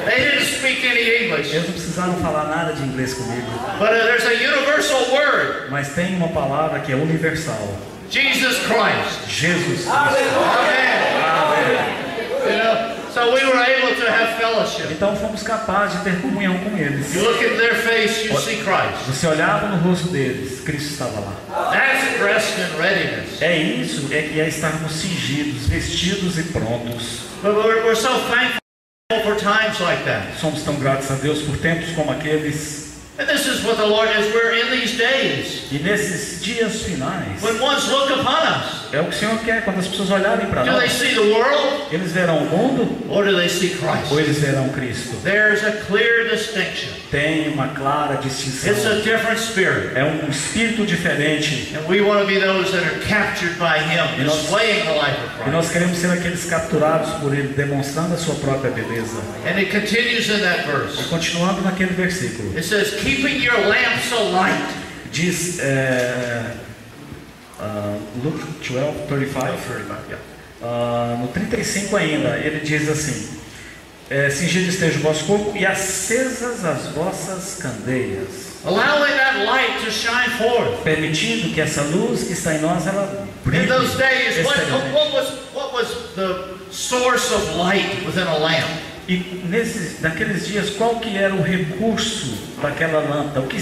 They didn't speak any English. Eles não precisaram falar nada de inglês comigo. But there's a universal word. Mas tem uma palavra que é universal. Jesus Christ. Jesus Cristo. Amen. Amém. You know, so we were able to have fellowship. Então fomos capazes de ter comunhão com eles. You look into their face, you see Christ. Você olhava no rosto deles, Cristo estava lá. That's dressed in readiness. É isso, é que é estarmos cingidos, vestidos e prontos. But we're so thankful for times like that. Somos tão gratos a Deus por tempos como aqueles. And this is what the Lord is. We're in these days. E nesses dias finais, When ones look upon us, é o que o Senhor quer quando as pessoas olharem para do they nós. see the world Eles verão o mundo or do they see ou Christ? eles verão Cristo? There's a clear distinction. Tem uma clara distinção. It's a different spirit. É um espírito diferente. And we want to be those that are captured by Him, displaying the life of E Christ. nós queremos ser aqueles capturados por Ele, demonstrando a sua própria beleza. And it continues in that E verse. continuando naquele versículo, It says, keeping your lamp so light. diz Luke 12:35, no 35 ainda, ele diz assim: cingido esteja o vosso corpo e acesas as vossas candeias, Allowing that light to shine forth. permitindo que essa luz que está em nós, ela brilhe In those days, exteriormente. what was the source of light within a lamp? E naqueles dias, qual que era o recurso daquela lâmpada? O que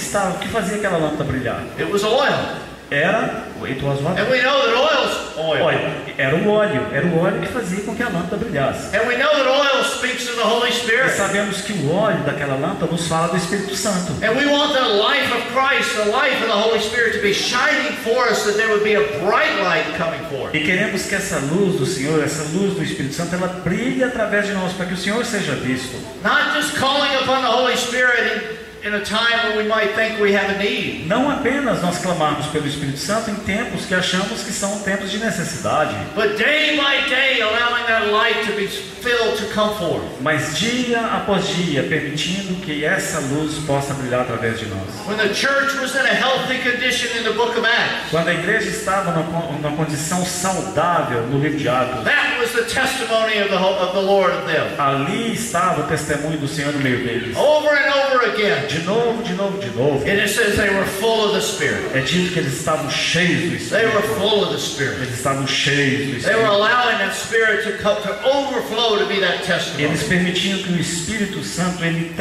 fazia aquela lâmpada brilhar? It was oil. It was what? And we know that oil's oil. Era o óleo que fazia com que a lâmpada brilhasse. And we know that oil speaks of the Holy E Spirit. sabemos que o óleo daquela lâmpada nos fala do Espírito Santo. And we want the life of Christ, the life of the Holy Spirit to be shining for us, that there would be a bright light coming forth. E queremos que essa luz do Senhor, essa luz do Espírito Santo, ela brilhe através de nós, para que o Senhor seja visto. Not just calling upon the Holy Spirit in a time when we might think we have a need. Não apenas nós clamarmos pelo Espírito Santo em tempos que achamos que são tempos de necessidade, But day by day, allowing that light to be filled to come forth. mas dia após dia, permitindo que essa luz possa brilhar através de nós. When the church was in a healthy condition in the book of Acts, Quando a igreja estava numa condição saudável no livro de Atos, that was the testimony of the Lord of them. ali estava o testemunho do Senhor no meio deles. Over and over again, De novo, de novo, de novo. and it says they were full of the Spirit. É dito que eles estavam cheios do They were Espírito. full of the Spirit. Eles estavam cheios do They were Espírito. allowing that Spirit to overflow to be that testimony. Eles permitiam que o Espírito Santo ele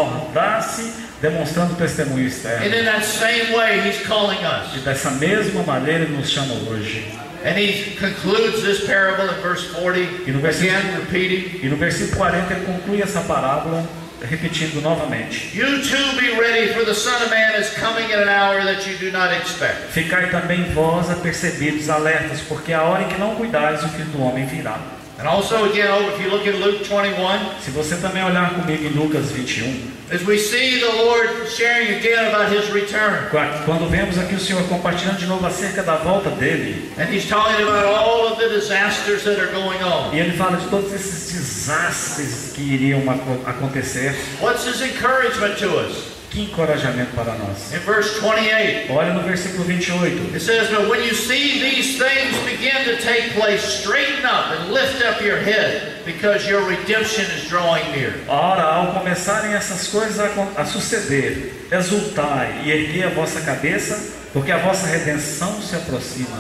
transbordasse, demonstrando o testemunho And externo. in that same way, He's calling E us. dessa mesma maneira ele nos chama hoje. And He concludes this parable in verse 40, E no versículo, again repeating, e no versículo 40 ele conclui essa parábola, repetindo novamente: You too be ready, for the Son of Man is coming at an hour that you do not expect. ficai também vós apercebidos, alertas, porque a hora em que não cuidares, o Filho do Homem virá. And also again, if you look at Luke 21, Se você também olhar comigo em Lucas 21, as we see the Lord sharing again about His return, quando vemos aqui o Senhor compartilhando de novo acerca da volta dele, and He's talking about all of the disasters that are going on. e ele fala de todos esses desastres que iriam acontecer, What's His encouragement to us? que encorajamento para nós. In verse 28, Olha no versículo 28. it says, But when you see these things begin to take place, straighten up and lift up your head, because your redemption is drawing near. Ora, ao começarem essas coisas a suceder, exultai e erguei a vossa cabeça, porque a vossa redenção se aproxima.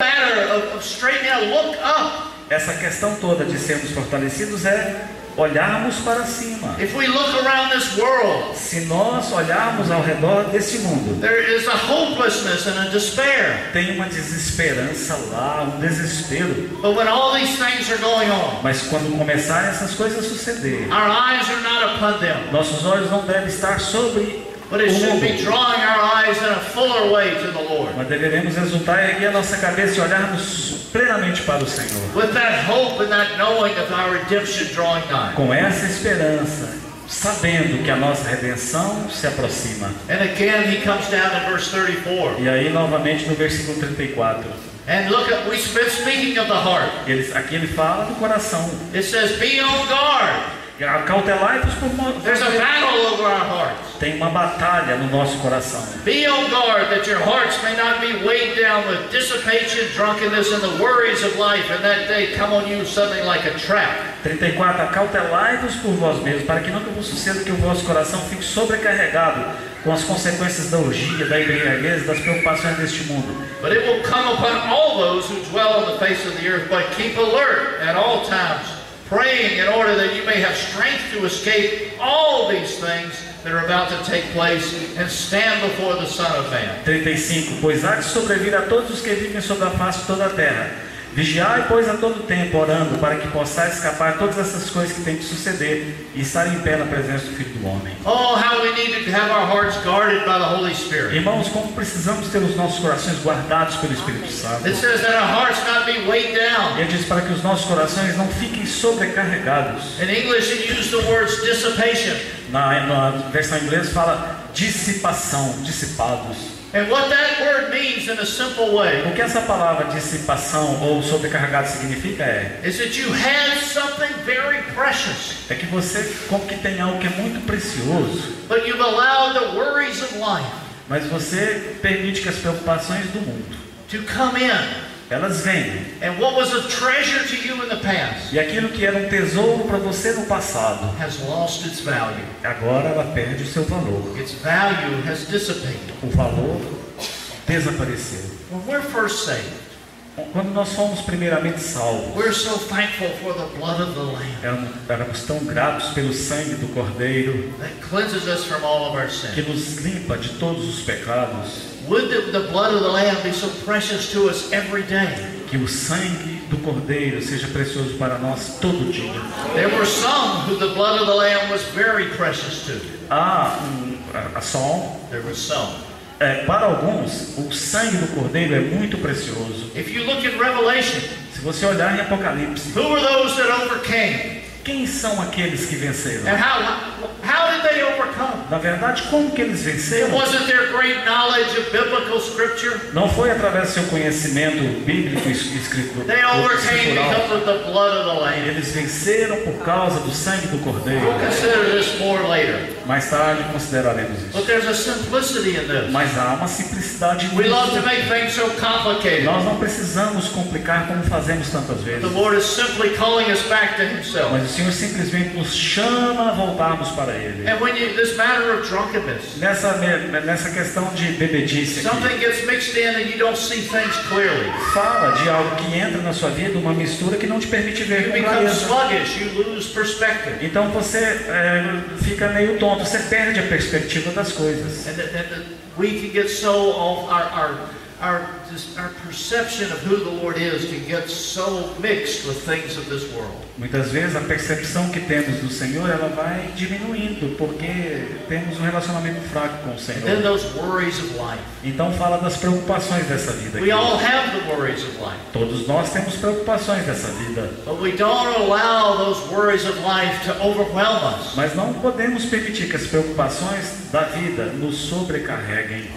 Matter of straightening up, look up. Essa questão toda de sermos fortalecidos é olharmos para cima. If we look around this world, Se nós olharmos ao redor desse mundo, there is a hopelessness and a despair. tem uma desesperança lá, um desespero. But when all these things are going on, Mas quando começarem essas coisas a suceder, our eyes are not upon them, nossos olhos não devem estar sobre but it o should be mundo, drawing our eyes in a fuller way to the Lord. mas deveremos exultar e erguer a nossa cabeça e olharmos plenamente para o Senhor. With that hope and that knowing of our redemption drawing nigh. Com essa esperança, sabendo que a nossa redenção se aproxima. And again, He comes down in verse 34. E aí novamente no versículo 34, And look at, speaking of the heart. aqui ele fala do coração. It says, Be on guard. Acautelai-vos por There's a battle over our hearts. Tem uma batalha no nosso coração. Be on guard that your hearts may not be weighed down with dissipation, drunkenness, and the worries of life, and that day come on you suddenly like a trap. 34. Acautelai-vos por vós mesmos, para que nunca vos suceda que o vosso coração fique sobrecarregado com as consequências da orgia, da embriaguez, das preocupações deste mundo. But it will come upon all those who dwell on the face of the earth. But keep alert at all times, praying in order that you may have strength to escape all these things that are about to take place and stand before the Son of Man. 35. Pois há de sobrevir a todos os que vivem sobre a face de toda a terra. Vigiai, pois, a todo tempo, orando, para que possais escapar todas essas coisas que têm de suceder e estar em pé na presença do Filho do Homem. Oh, how we need to have our hearts guarded by the Holy Spirit. Irmãos, como precisamos ter os nossos corações guardados pelo Espírito Santo. It says that our hearts not be weighed down. Ele diz para que os nossos corações não fiquem sobrecarregados. In English, it used the words dissipation. Na versão inglesa fala dissipação, dissipados. And what that word means in a simple way O que essa palavra dissipação ou sobrecarregado significa is that you had something very precious, é que você como que tem algo que é muito precioso, but you've allowed the worries of life mas você permite que as preocupações do mundo to come in. elas venham. And what was a treasure to you in the past E aquilo que era um tesouro para você no passado, has lost its value. agora ela perde o seu valor. Its value has dissipated. O valor desapareceu. When we're first saved, Quando nós fomos primeiramente salvos, we're so thankful for the blood of the Lamb éramos tão gratos pelo sangue do Cordeiro, that cleanses us from all of our que sin. nos limpa de todos os pecados. Would the blood of the Lamb be so precious to us every day? Que o sangue do Cordeiro seja precioso para nós todo dia. There were some who the blood of the Lamb was very precious to. There were some. Para alguns, o sangue do Cordeiro é muito precioso. If you look at Revelation, Se você olhar em Apocalipse, who were those that overcame? quem são aqueles que venceram? And how did they overcome? Na verdade, como que eles It venceram? wasn't their great knowledge of biblical scripture. Não foi através do seu conhecimento bíblico escrito. They overcame because of the blood of the Lamb. Eles venceram por causa do sangue do Cordeiro. We'll consider this more later. Mais tarde consideraremos isso. But there's a simplicity in this. Mas há uma simplicidade We love to nisso. make things so complicated. Nós não precisamos complicar como fazemos tantas The vezes. Lord is simply calling us back to Himself. Mas o Senhor simplesmente nos chama a voltarmos para Ele. And when this matter of drunkenness, Nessa questão de bebedice aqui, something gets mixed in and you don't see things clearly. fala de algo que entra na sua vida, uma mistura que não te permite ver You com become clareza. sluggish. You lose perspective. Então você fica meio tonto, você perde a perspectiva das coisas. We can get so our perception of who the Lord is can get so mixed with things of this world. Muitas vezes a percepção que temos do Senhor, ela vai diminuindo, porque temos um relacionamento fraco com o And then Senhor. those worries of life. Então fala das preocupações dessa vida We all aqui. have the worries of life. Todos nós temos preocupações dessa vida, But we don't allow those worries of life to overwhelm us. mas não podemos permitir que as preocupações da vida nos sobrecarreguem.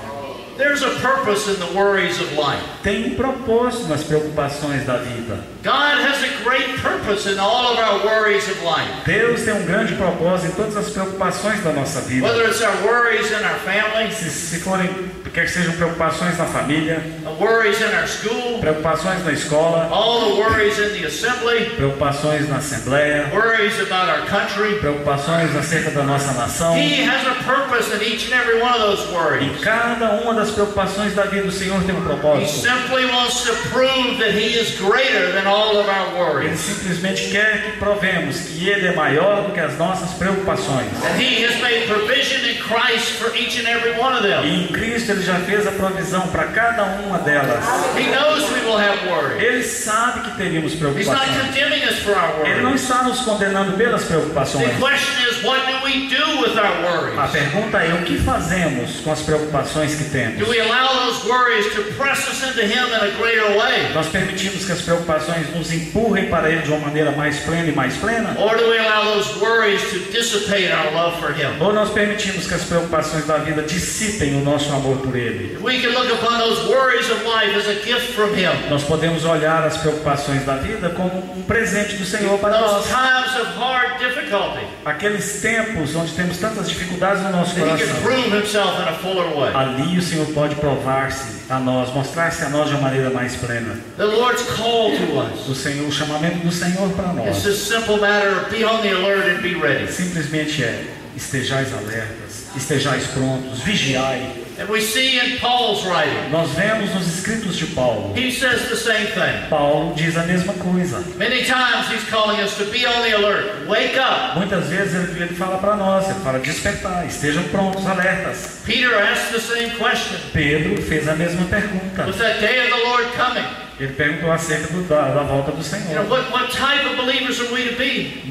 There's a purpose in the worries of life. Tem um propósito nas preocupações da vida. God has a great purpose in all of our worries of life. Deus tem um grande propósito em todas as preocupações da nossa vida. Whether it's our worries in our family, Se forem, quer sejam preocupações na família, worries in our school, preocupações na escola, all the worries in the assembly, preocupações na assembleia, worries about our country. preocupações acerca da nossa nação. He has a purpose in each and every one of those Em worries. cada uma das preocupações da vida, o Senhor tem um He propósito. simply wants to prove that He is greater than all of our Ele worries. simplesmente quer que provemos que Ele é maior do que as nossas preocupações. And He has made provision in Christ for each and every one of them. E em Cristo Ele já fez a provisão para cada uma delas. He knows we will have worries. Ele sabe que teríamos He's not preocupações. condemning us for our Ele não worries. está nos condenando pelas preocupações. The question is, what do we do with our A worries? pergunta é: o que fazemos com as preocupações que temos? Do we allow those worries to press us into Him in a greater way? Nós permitimos que as preocupações nos empurrem para Ele de uma maneira mais plena e mais plena? Or do we allow those worries to dissipate our love for Him? Ou nós permitimos que as preocupações da vida dissipem o nosso amor por por Ele. We can look upon those worries of life as a gift from Him. Nós podemos olhar as preocupações da vida como um presente do Senhor para Those nós. times of hard difficulty, Aqueles tempos onde temos tantas dificuldades no nosso that He can coração. prove Himself in a fuller way. Ali o Senhor pode provar-se a nós, mostrar-se a nós de uma maneira mais plena. The Lord's call to us. O chamamento do Senhor para It's nós this simple matter of be on the alert and be ready. simplesmente é: estejais alertas, estejais prontos, vigiai. And we see in Paul's writing, Nós vemos nos escritos de Paulo, he says the same thing. Paulo diz a mesma coisa. Many times he's calling us to be on the alert. Wake up. Muitas vezes ele fala para nós, ele fala: despertar, estejam prontos, alertas. Peter asked the same question. Pedro fez a mesma pergunta. Was that day of the Lord coming? Ele perguntou acerca da volta do You know, Senhor. what type of believers are we to be?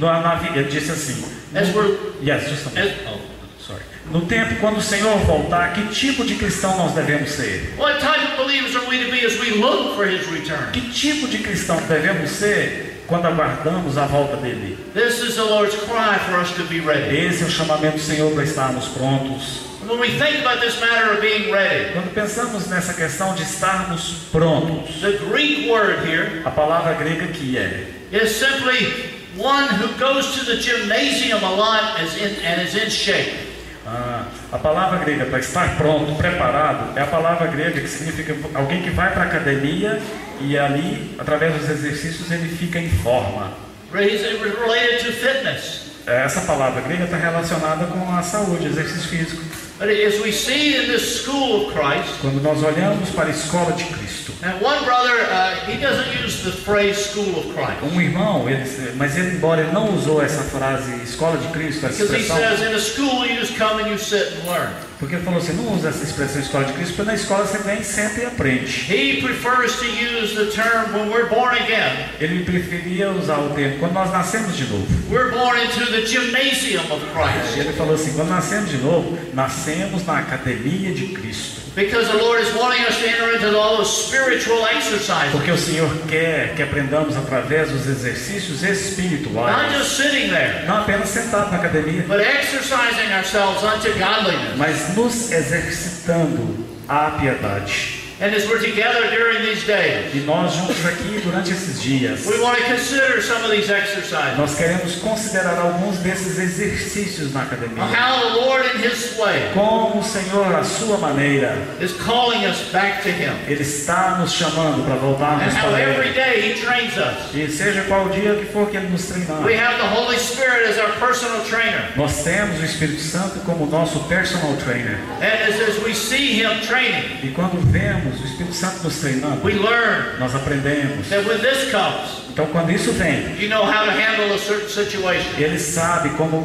Ele disse assim: As we're, yes, justamente. as, Sorry. No tempo quando o Senhor voltar, que tipo de cristão nós devemos ser? what type of believers are we to be as we look for His return? Que tipo de cristão devemos ser quando aguardamos a volta dele? This is the Lord's cry for us to be ready. Esse é o chamamento do Senhor para estarmos prontos. When we think about this matter of being ready, Quando pensamos nessa questão de estarmos prontos, the Greek word here a palavra grega que é is simply one who goes to the gymnasium a lot and is in shape. a palavra grega para estar pronto, preparado, é a palavra grega que significa alguém que vai para a academia e ali, através dos exercícios, ele fica em forma. Related to fitness. Essa palavra grega está relacionada com a saúde, exercício físico. But as we see in this school of Christ, Quando nós olhamos para a escola de Cristo, and one brother, he doesn't use the phrase school of Christ. um irmão, mas ele, embora ele não usou essa frase escola de Cristo, essa Because he expressão, says in a school you just come and you sit and learn. porque ele falou assim: não usa essa expressão escola de Cristo, porque na escola você vem, senta e aprende. He prefers to use the term when we're born again. Ele preferia usar o termo quando nós nascemos de novo. We're born into the gymnasium of E Christ. ele falou assim: quando nascemos de novo, nascemos na academia de Cristo. Because the Lord is wanting us to enter into all those spiritual exercises. Porque o Senhor quer que aprendamos através dos exercícios Not espirituais, just sitting there, não apenas sentado na academia, but exercising ourselves unto godliness. mas nos exercitando à piedade. And as we're together during these days, E nós juntos aqui durante esses dias, we want to consider some of these exercises. nós queremos considerar alguns desses exercícios na academia. How the Lord in His way Como o Senhor, à sua maneira, is calling us back to Him. Ele está nos chamando para And voltarmos how para every Ele. day He trains us. E seja qual dia que for que Ele nos treinar. We have the Holy Spirit as our personal trainer. Nós temos o Espírito Santo como nosso personal trainer. And as we see Him training, E quando vemos o Espírito Santo nos treinando, we learn nós aprendemos. that when this comes, Então, quando isso vem, you know how to handle a certain situation. Ele sabe como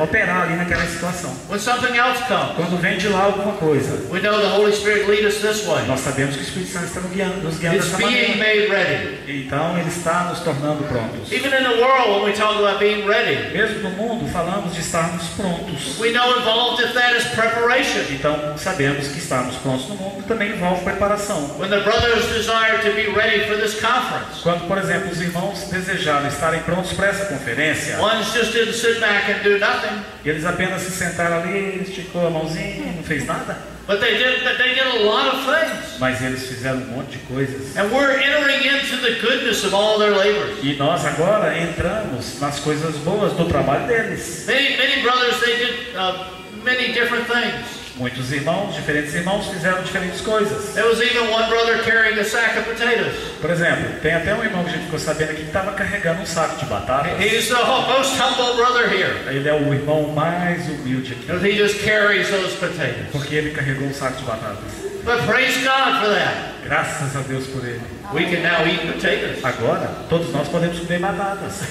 operar ali naquela situação. When something else comes, Quando vem de lá alguma coisa, we know the Holy Spirit lead us this way. nós sabemos que o Espírito Santo está nos guiando It's dessa being maneira. made ready. Então, Ele está nos tornando prontos. Even in the world, when we talk about being ready, Mesmo no mundo, falamos de estarmos prontos. we know involved in that is preparation. Então, sabemos que estarmos prontos no mundo também envolve preparação. When the brothers desire to be ready for this conference, Quando, por exemplo, os irmãos desejaram estarem prontos para essa conferência, ones just didn't sit back and do nothing, eles apenas se sentaram ali, esticou a mãozinha, não fez nada. but they did a lot of things. Mas eles fizeram um monte de coisas. And we're entering into the goodness of all their labors. E nós agora entramos nas coisas boas do trabalho deles. Many brothers, they did many different things. Muitos irmãos, diferentes irmãos, fizeram diferentes coisas. There was even one brother carrying a sack of potatoes. Por exemplo, tem até um irmão que a gente ficou sabendo aqui que estava carregando um saco de batatas. He's the most humble brother here. Ele é o irmão mais humilde aqui, Because he just carries those potatoes. porque ele carregou um saco de batatas. But praise God for that. Graças a Deus por ele. We can now eat potatoes. Agora, todos nós podemos comer batatas.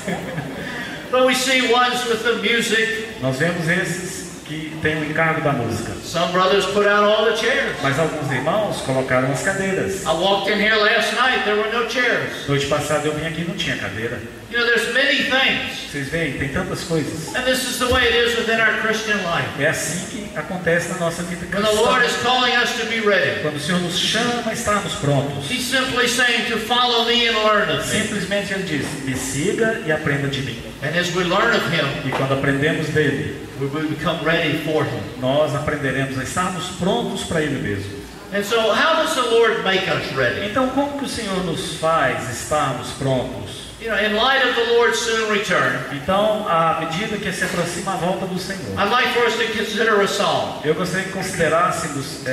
But we see ones with the music. Nós vemos esses que têm o encargo da música. Some brothers put out all the chairs. Mas alguns irmãos colocaram as cadeiras. I walked in here last night, there were no chairs. Noite passada eu vim aqui e não tinha cadeira. You know, there's many things. Vocês veem, tem tantas coisas. And this is the way it is within our Christian life. É assim que acontece na nossa vida When the Lord cristã. is calling us to be ready, Quando o Senhor nos chama a estarmos prontos, He's simply saying to follow me and learn of me. simplesmente Ele diz: me siga e aprenda de mim. And as we learn of Him, E quando aprendemos dele, we become ready for Him. nós aprenderemos a estarmos prontos para Ele mesmo. And so how does the Lord make us ready? Então, como que o Senhor nos faz estarmos prontos? You know, in light of the Lord's soon return, Então, à medida que se aproxima a volta do Senhor, I'd like for us to consider a psalm. eu gostaria que considerássemos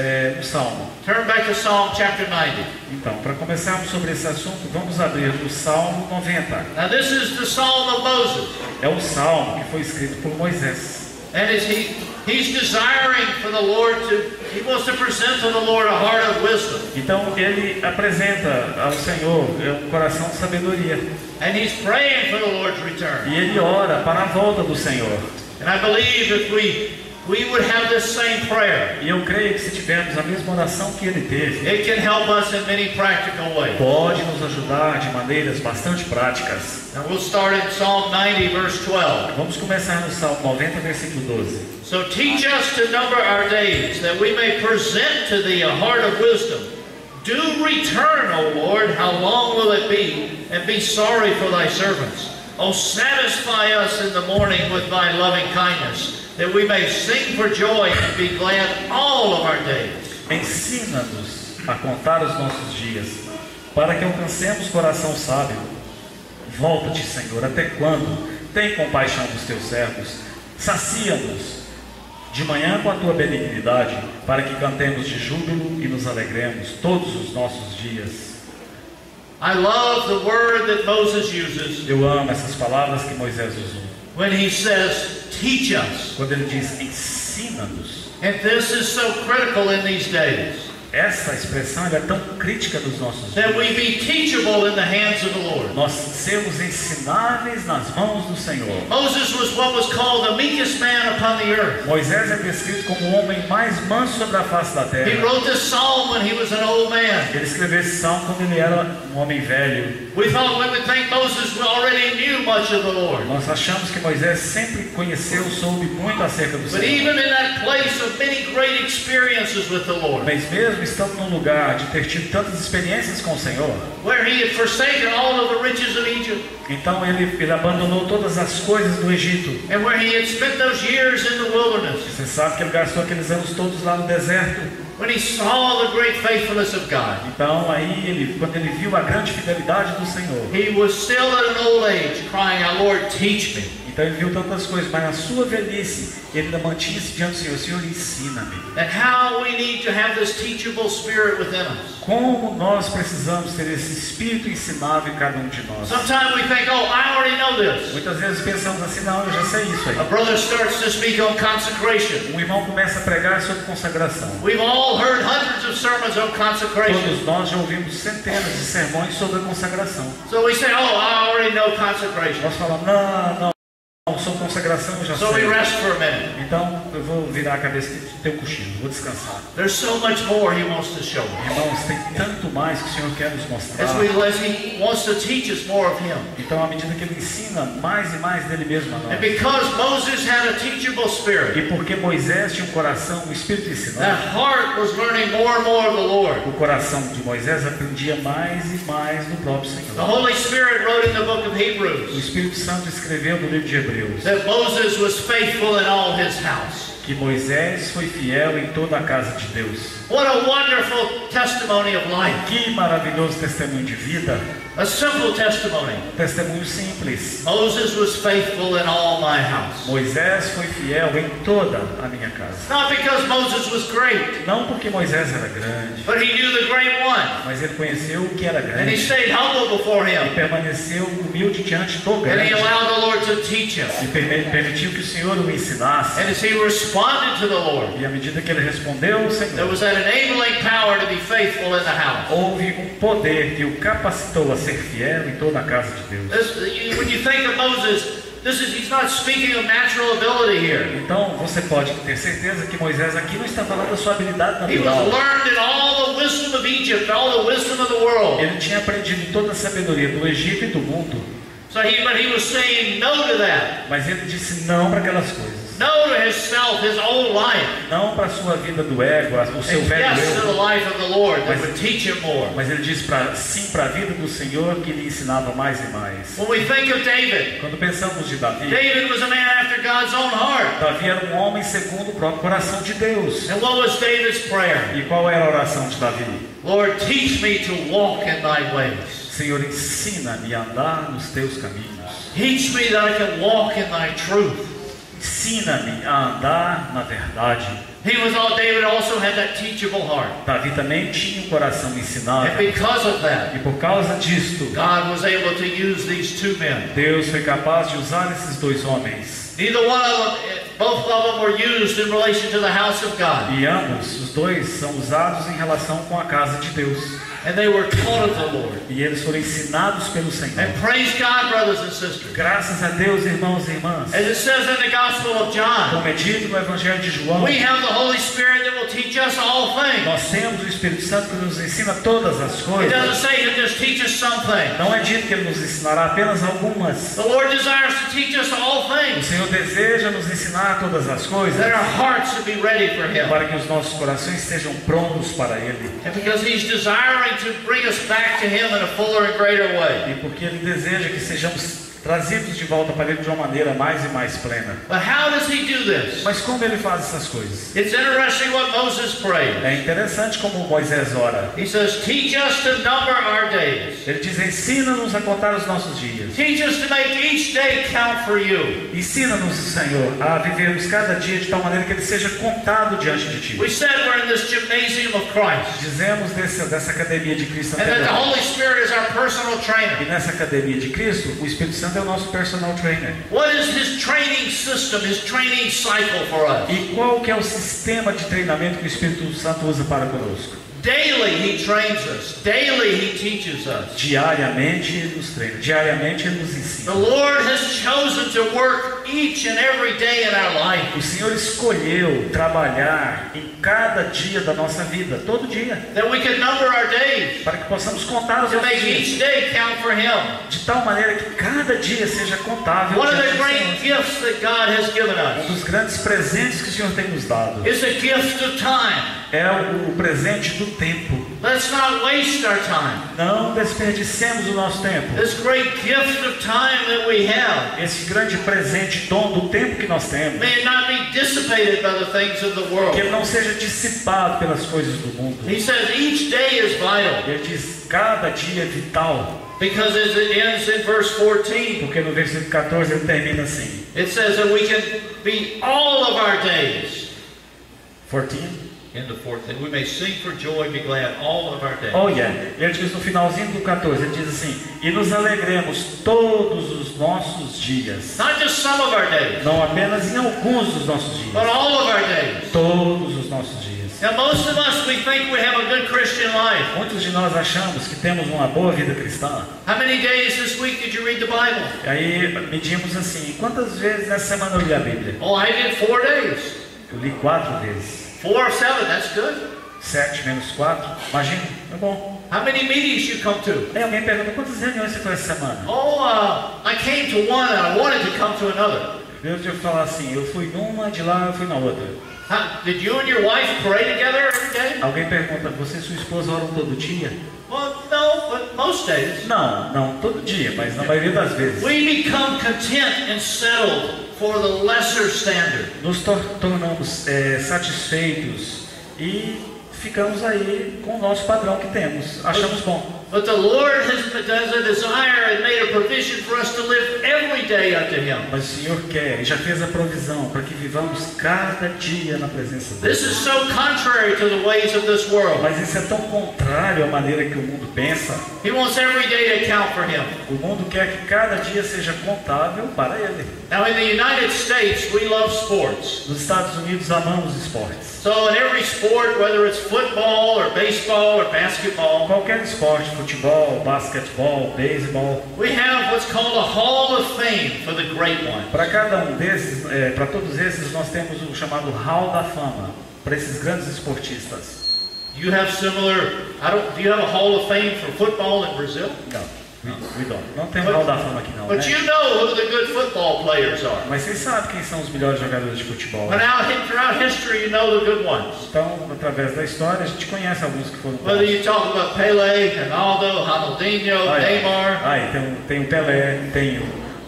o Salmo. Turn back to Psalm chapter 90. Então, para começarmos sobre esse assunto, vamos abrir o Salmo 90. Now this is the Psalm of Moses. É um salmo que foi escrito por Moisés. And he's desiring for the Lord he wants to present to the Lord a heart of wisdom. Então, ele apresenta ao Senhor um coração de sabedoria. And he's praying for the Lord's return. E ele ora para a volta do Senhor. And I believe if we would have this same prayer, E eu creio que se tivermos a mesma oração que ele teve, it can help us in many practical ways. pode nos ajudar de maneiras bastante práticas. Now we'll start in Psalm 90 verse 12. Vamos começar no Salmo 90, versículo 12. So teach us to number our days, that we may present to thee a heart of wisdom. Do return, O Lord, how long will it be? And be sorry for thy servants. O satisfy us in the morning with thy loving kindness, that we may sing for joy and be glad all of our days. Ensina-nos a contar os nossos dias, para que alcancemos coração sábio. Volta-te, Senhor, até quando? Tem compaixão dos teus servos. Sacia-nos de manhã com a tua benignidade, para que cantemos de júbilo e nos alegremos todos os nossos dias. I love the word that Moses uses Eu amo essas palavras que Moisés usou. when he says, teach us. Quando ele diz, ensina-nos. And this is so critical in these days, Essa expressão é tão crítica nos nossos that dias. we be teachable in the hands of the Lord. Nós sermos ensináveis nas mãos do Senhor. Moses was what was called the meekest man upon the earth. Moisés é descrito como o homem mais manso sobre a face da He terra. wrote this psalm when he was an old man. Ele escreveu esse salmo quando ele era um homem velho. We would think Moses already knew much of the Lord. Nós achamos que Moisés sempre conheceu, soube muito acerca do But Senhor. even in that place of many great experiences with the Lord, Mas mesmo estando num lugar de ter tido tantas experiências com o Senhor, where he had forsaken all of the riches of Egypt, então ele abandonou todas as coisas do Egito. and where he had spent those years in the wilderness, Você sabe que ele gastou aqueles anos todos lá no deserto. when he saw the great faithfulness of God, Então aí, quando ele viu a grande fidelidade do Senhor, he was still at an old age crying out, Lord, teach me. então ele viu tantas coisas, mas na sua velhice, ele ainda mantinha-se diante do Senhor. Senhor, ensina-me. And how we need to have this teachable spirit within us. Como nós precisamos ter esse espírito ensinável em cada um de nós. Sometimes we think, oh, I already know this. Muitas vezes pensamos assim, não, eu já sei isso A aí. brother starts to speak on consecration. Um irmão começa a pregar sobre consagração. We've all heard hundreds of sermons on consecration. Todos nós já ouvimos centenas de sermões sobre a consagração. So we say, oh, I already know consecration. Nós falamos, não, sobre consagração eu já So we sei. rest for a minute. Então eu vou virar a cabeça e ter um cochilo, vou descansar. There's so much more he wants to show us. Irmãos, tem tanto mais que o Senhor quer nos mostrar. As he wants to teach us more of him. Então, à medida que Ele ensina mais e mais dele mesmo a And nós. because Moses had a teachable spirit, E porque Moisés tinha um coração, um espírito ensinante, that heart was learning more and more of the Lord. o coração de Moisés aprendia mais e mais do próprio The Senhor. Holy Spirit wrote in the book of O Hebrews Espírito Santo escreveu no livro de Hebreus that Moses was faithful in all his house. que Moisés foi fiel em toda a casa de Deus. What a wonderful testimony of life. Que maravilhoso testemunho de vida. A simple testimony. Testemunho simples. Moses was faithful in all my house. Moisés foi fiel em toda a minha casa. Not because Moses was great, Não porque Moisés era grande, but he knew the great one. mas ele conheceu o que era And he grande. stayed humble before E him. permaneceu humilde diante do And he grande. allowed the Lord to teach him. E permitiu que o Senhor o ensinasse. And as he responded to the Lord, E à medida que ele respondeu ao there Senhor, was that enabling power to be faithful in the house. houve um poder que o capacitou a ser fiel em toda a casa de Deus. When you think of Moses, he's not speaking of natural ability here. Então você pode ter certeza que Moisés aqui não está falando da sua habilidade He was natural. learned in all the wisdom of Egypt, all the wisdom of the world. Ele tinha aprendido toda a sabedoria do Egito e do mundo. But he was saying no to that. Mas ele disse não para aquelas coisas. No to himself, his old life. Não para a sua vida do ego, o seu And velho yes, to the eu. life of the Lord that would teach him more. Mas ele diz sim para a vida do Senhor, que lhe ensinava mais e mais. When we think of David, Quando pensamos de Davi, David was a man after God's own heart. Davi era um homem segundo o próprio coração de Deus. And what was David's prayer? E qual era a oração de Davi? Lord, teach me to walk in thy ways. Senhor, ensina-me a andar nos teus caminhos. Teach me that I can walk in thy truth. Ensina-me a andar na verdade. David also had that teachable heart. Davi também tinha um coração And ensinável. because of that, E por causa disto, God was able to use these two men. Deus foi capaz de usar esses dois homens. Neither one of them, both of them were used in relation to the house of God. E ambos, os dois, são usados em relação com a casa de Deus. And they were taught of the Lord. E eles foram ensinados pelo Senhor. And praise God, brothers and sisters. Graças a Deus, irmãos e irmãs. As it says in the Gospel of John, Como é dito no Evangelho de João, we have the Holy Spirit that will teach us all things. nós temos o Espírito Santo que nos ensina todas as It coisas. doesn't say he'll just teach us some things. Não é dito que Ele nos ensinará apenas algumas. The Lord desires to teach us all O things, Senhor deseja nos ensinar todas as coisas, that our hearts would be ready for Him. para que os nossos corações estejam prontos para Ele. And because He's desiring to bring us back to Him in a fuller and greater way. E porque Ele deseja que sejamos trazidos de volta para Ele de uma maneira mais e mais plena. But how does He do this? Mas como Ele faz essas coisas? It's interesting what Moses prayed. É interessante como Moisés ora. He says, teach us to number our days. Ele diz, ensina-nos a contar os nossos dias. Teach us to make each day count for you. Ensina-nos, Senhor, a vivermos cada dia de tal maneira que ele seja contado diante de Ti. We said we're in this gymnasium of Christ. Dizemos dessa academia de Cristo And that the anterior. Holy Spirit is our personal E trainer. nessa academia de Cristo, o Espírito Santo é o nosso personal trainer. What is His training system, His training cycle for us? E qual que é o sistema de treinamento que o Espírito Santo usa para conosco? Daily He trains us. Daily He teaches us. Diariamente Ele nos treina. Diariamente Ele nos The ensina. Lord has chosen to work each and every day in our life, O Senhor escolheu trabalhar em cada dia da nossa vida, todo dia, that we can number our days, para que possamos contar os to nossos make dias, each day count for Him. de tal maneira que cada dia seja contável. One of diante the do great Senhor. gifts that God has given Um us dos grandes presentes que o Senhor tem nos dado is the gift of time. é o presente do tempo. Let's not waste our time. Não desperdicemos o nosso tempo. This great gift of time that we have, Esse grande presente, dom do tempo que nós temos, may it not be dissipated by the things of the que world. ele não seja dissipado pelas coisas do mundo. He says each day is vital, Ele diz, cada dia é vital, because as it ends in verse 14, porque no versículo 14 ele termina assim, it says that we can be all of our days. 14. Into 14. We may sing for joy, be glad all of our days. Oh yeah, ele diz no finalzinho do 14, ele diz assim, e nos alegremos todos os nossos dias, Not just some of our days, não apenas em alguns dos nossos dias, but all of our days. todos os nossos dias. Now, most of us, we think we have a good Christian life. Muitos de nós achamos que temos uma boa vida cristã. How many days this week did you read the Bible? E aí medimos assim, quantas vezes nessa semana eu li a Bíblia? Oh, I did 4 days. Eu li 4 vezes. 4 or 7, that's good. 7 menos 4, imagina, é bom. How many meetings you come to? Aí alguém pergunta, quantas reuniões você foi essa semana? Oh, I came to one and I wanted to come to another. Deus ia falar assim, eu fui numa, de lá eu fui na outra. Did you and your wife pray together every day? Alguém pergunta, você e sua esposa oram todo dia? Well, no, but most days. Não todo dia, mas na maioria das vezes. We become content and settled for the lesser standard. Nos tornamos satisfeitos e ficamos aí com o nosso padrão que temos, achamos bom. But the Lord has a desire and made a provision for us to live every day unto Him. Mas o Senhor quer e já fez a provisão para que vivamos cada dia na presença dele. This is so contrary to the ways of this world. Mas isso é tão contrário à maneira que o mundo pensa. He wants every day to count for Him. O mundo quer que cada dia seja contável para ele. Now in the United States, we love sports. Nos Estados Unidos amamos esportes. So in every sport, whether it's football or baseball or basketball, Qualquer esporte, futebol, basquetebol, beisebol, we have what's called a Hall of Fame for the great ones. para cada um desses, para todos esses, nós temos o chamado Hall da Fama, para esses grandes esportistas. You have similar, do you have a Hall of Fame for football in Brazil? Não. We don't. Não tem Hall da Fama aqui não, But né? you know who the good football players are. Mas vocês sabem quem são os melhores jogadores de futebol. But Né? throughout history, you know the good ones. Então, através da história, a gente conhece alguns que foram Whether bons. you talk about Pelé, Ronaldo, Ronaldinho, Neymar. Tem o Pelé, tem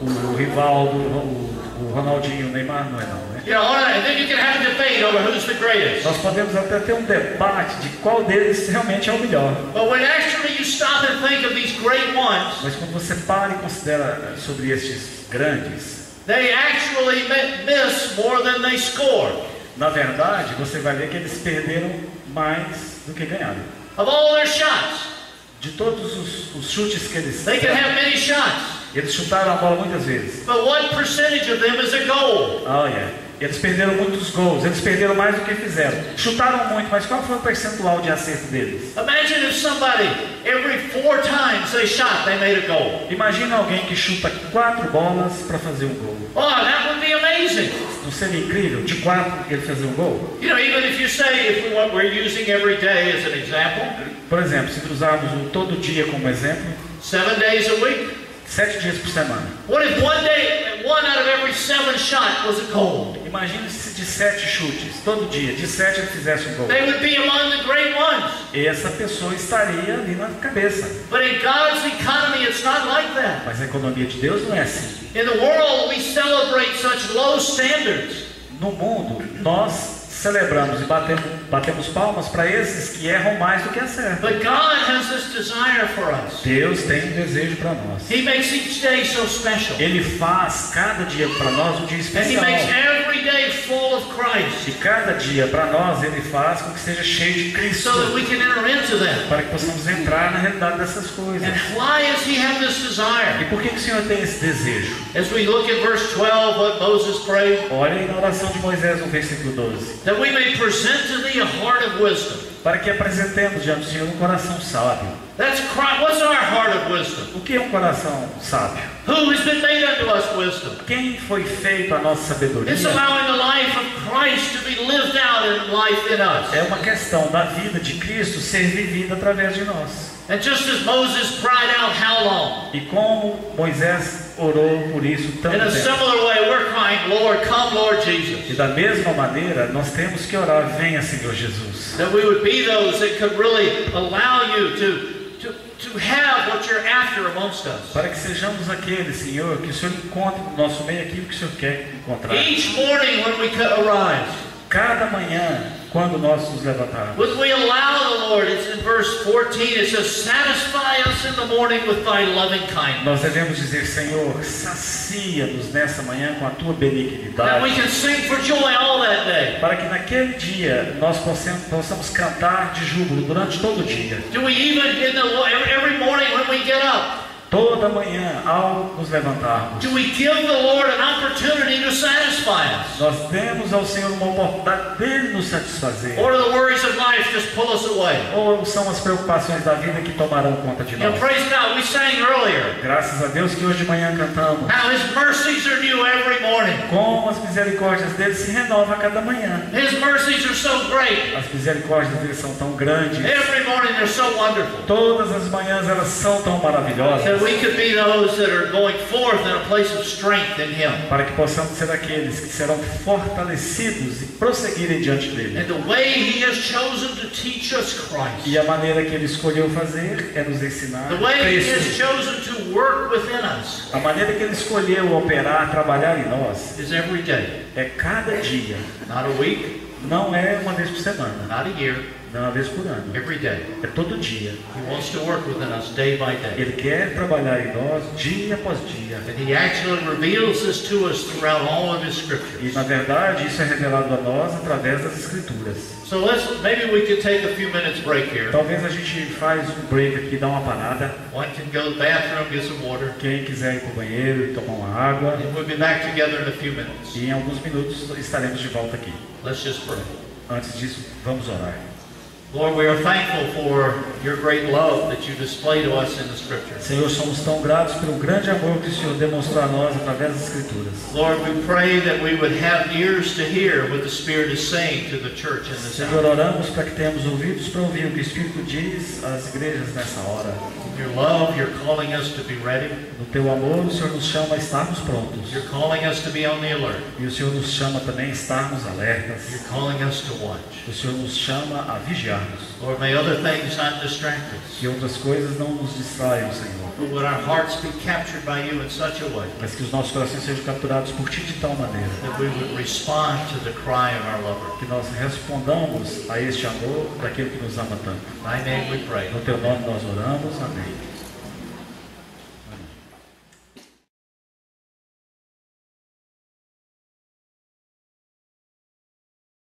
o Rivaldo, o Ronaldinho, o Neymar não é não, né? You know, and then you can have a debate over who's the greatest. Nós podemos até ter um debate de qual deles realmente é o melhor. But when actually you stop and think of these great ones, Mas quando você para e considera sobre estes grandes, they actually miss more than they score. na verdade, você vai ver que eles perderam mais do que ganharam. Of all their shots, De todos os chutes que eles they can deram, have many shots. eles chutaram a bola muitas vezes. But what percentage of them is a goal? Oh, yeah. Eles perderam muitos gols, eles perderam mais do que fizeram. Chutaram muito, mas qual foi o percentual de acerto deles? Imagine if somebody, every 4 times they shot, they made a goal. Imagina alguém que chuta 4 bolas para fazer um gol. Oh, that would be amazing. Não seria incrível? De 4 ele fazer um gol? You know, even if you say, if we're using every day as an example, Por exemplo, se usarmos o todo dia como exemplo, 7 days a week. 7 dias por semana. What if one out of every 7 shot was a goal? Imagine se de 7 chutes, todo dia, de 7 ele fizesse um gol. They would be among the great ones. Essa pessoa estaria ali na cabeça. But in God's economy, it's not like that. Mas a economia de Deus não é assim. In the world, we celebrate such low standards. No mundo, nós celebramos e batemos palmas para esses que erram mais do que acertam. But God has this desire for us. Deus tem um desejo para nós. He makes each day so special. Ele faz cada dia para nós um dia And He especial. makes every day full of Christ E cada dia para nós Ele faz com que seja cheio de Cristo, so that we can enter into them. para que possamos entrar na realidade dessas coisas. And why does He have this E desire? por que o Senhor tem esse desejo? As we look at verse 12, what Moses prayed, Olha aí na oração de Moisés no versículo 12. that we may present to Thee a heart of wisdom. Para que apresentemos diante do Senhor um coração sábio. That's Christ. What's our heart of wisdom? O que é um coração sábio? Who has been made unto us wisdom? Quem foi feito a nossa sabedoria? It's allowing the life of Christ to be lived out in life in us. É uma questão da vida de Cristo ser vivida através de nós. And just as Moses cried out, how long? E como Moisés orou por isso tanto In a tempo. similar way, we're crying, Lord, come, Lord E Jesus. da mesma maneira, nós temos que orar, venha Senhor Jesus. That we would be those that could really allow you to have what you're after amongst us. Para que sejamos aqueles, Senhor, que o Senhor encontre no nosso meio aquilo que o Senhor quer encontrar. Each morning when we arise, Cada manhã, quando nós nos levantarmos. would we allow the Lord, it's in verse 14, it says, satisfy us in the morning with thy loving kindness. Nós devemos dizer, Senhor, sacia-nos nessa manhã com a tua That we benignidade, can sing for joy all that day. para que naquele dia nós possamos cantar de júbilo durante todo o dia. Do we even, every morning when we get up, Toda manhã, ao nos levantarmos, do we give the Lord an opportunity to satisfy us? nós demos ao Senhor uma oportunidade dele nos satisfazer. Or do the worries of life just pull us away? Ou são as preocupações da vida que tomarão conta de You know, nós? praise God, we sang earlier, Graças a Deus que hoje de manhã cantamos. how His mercies are new every morning. Como as misericórdias dele se renovam a cada manhã. His mercies are so great. As misericórdias dele são tão grandes. Every morning they're so wonderful. Todas as manhãs elas são tão maravilhosas. That we could be those that are going forth in a place of strength in Him. Para que possamos ser aqueles que serão fortalecidos e prosseguirem diante dele. And the way He has chosen to teach us Christ, E a maneira que ele escolheu fazer é nos ensinar the way He has Cristo. chosen to work within us, A maneira que ele escolheu operar, trabalhar em nós, is every day. é cada dia. Not a week, Não é uma vez por semana, not a year, não é uma vez por ano. every day. É todo dia. He wants to work within us day by day. Ele quer trabalhar em nós dia após dia. And He actually reveals this to us throughout all of His E scriptures. na verdade isso é revelado a nós através das Escrituras. So maybe we could take a few minutes break here. Talvez a gente faz um break aqui, dá uma parada. One can go to the bathroom, get some water, Quem quiser ir para o banheiro e tomar uma água. and we'll be back together in a few minutes. E em alguns minutos estaremos de volta aqui. Let's just pray. Antes disso, vamos orar. Lord, we are thankful for your great love that you display to us in the Scripture. Senhor, somos tão gratos pelo grande amor que o Senhor demonstrou a nós através das Escrituras. Lord, we pray that we would have ears to hear what the Spirit is saying to the church in this Senhor, hour. oramos para que tenhamos ouvidos para ouvir o que o Espírito diz às igrejas nessa hora. Your love, you're calling us to be ready. No teu amor, o Senhor nos chama a estarmos prontos. You're calling us to be on the alert. E o Senhor nos chama também a estarmos alertas. You're calling us to watch. O Senhor nos chama a vigiarmos. Lord, may other things not distract us. Que outras coisas não nos distraiam, Senhor. But would our hearts be captured by you in such a way Mas que os nossos corações sejam capturados por Ti de tal maneira that we would respond to the cry of our lover. que nós respondamos a este amor daquele que nos ama tanto. In thy name we pray. No Teu nome nós oramos. Amém.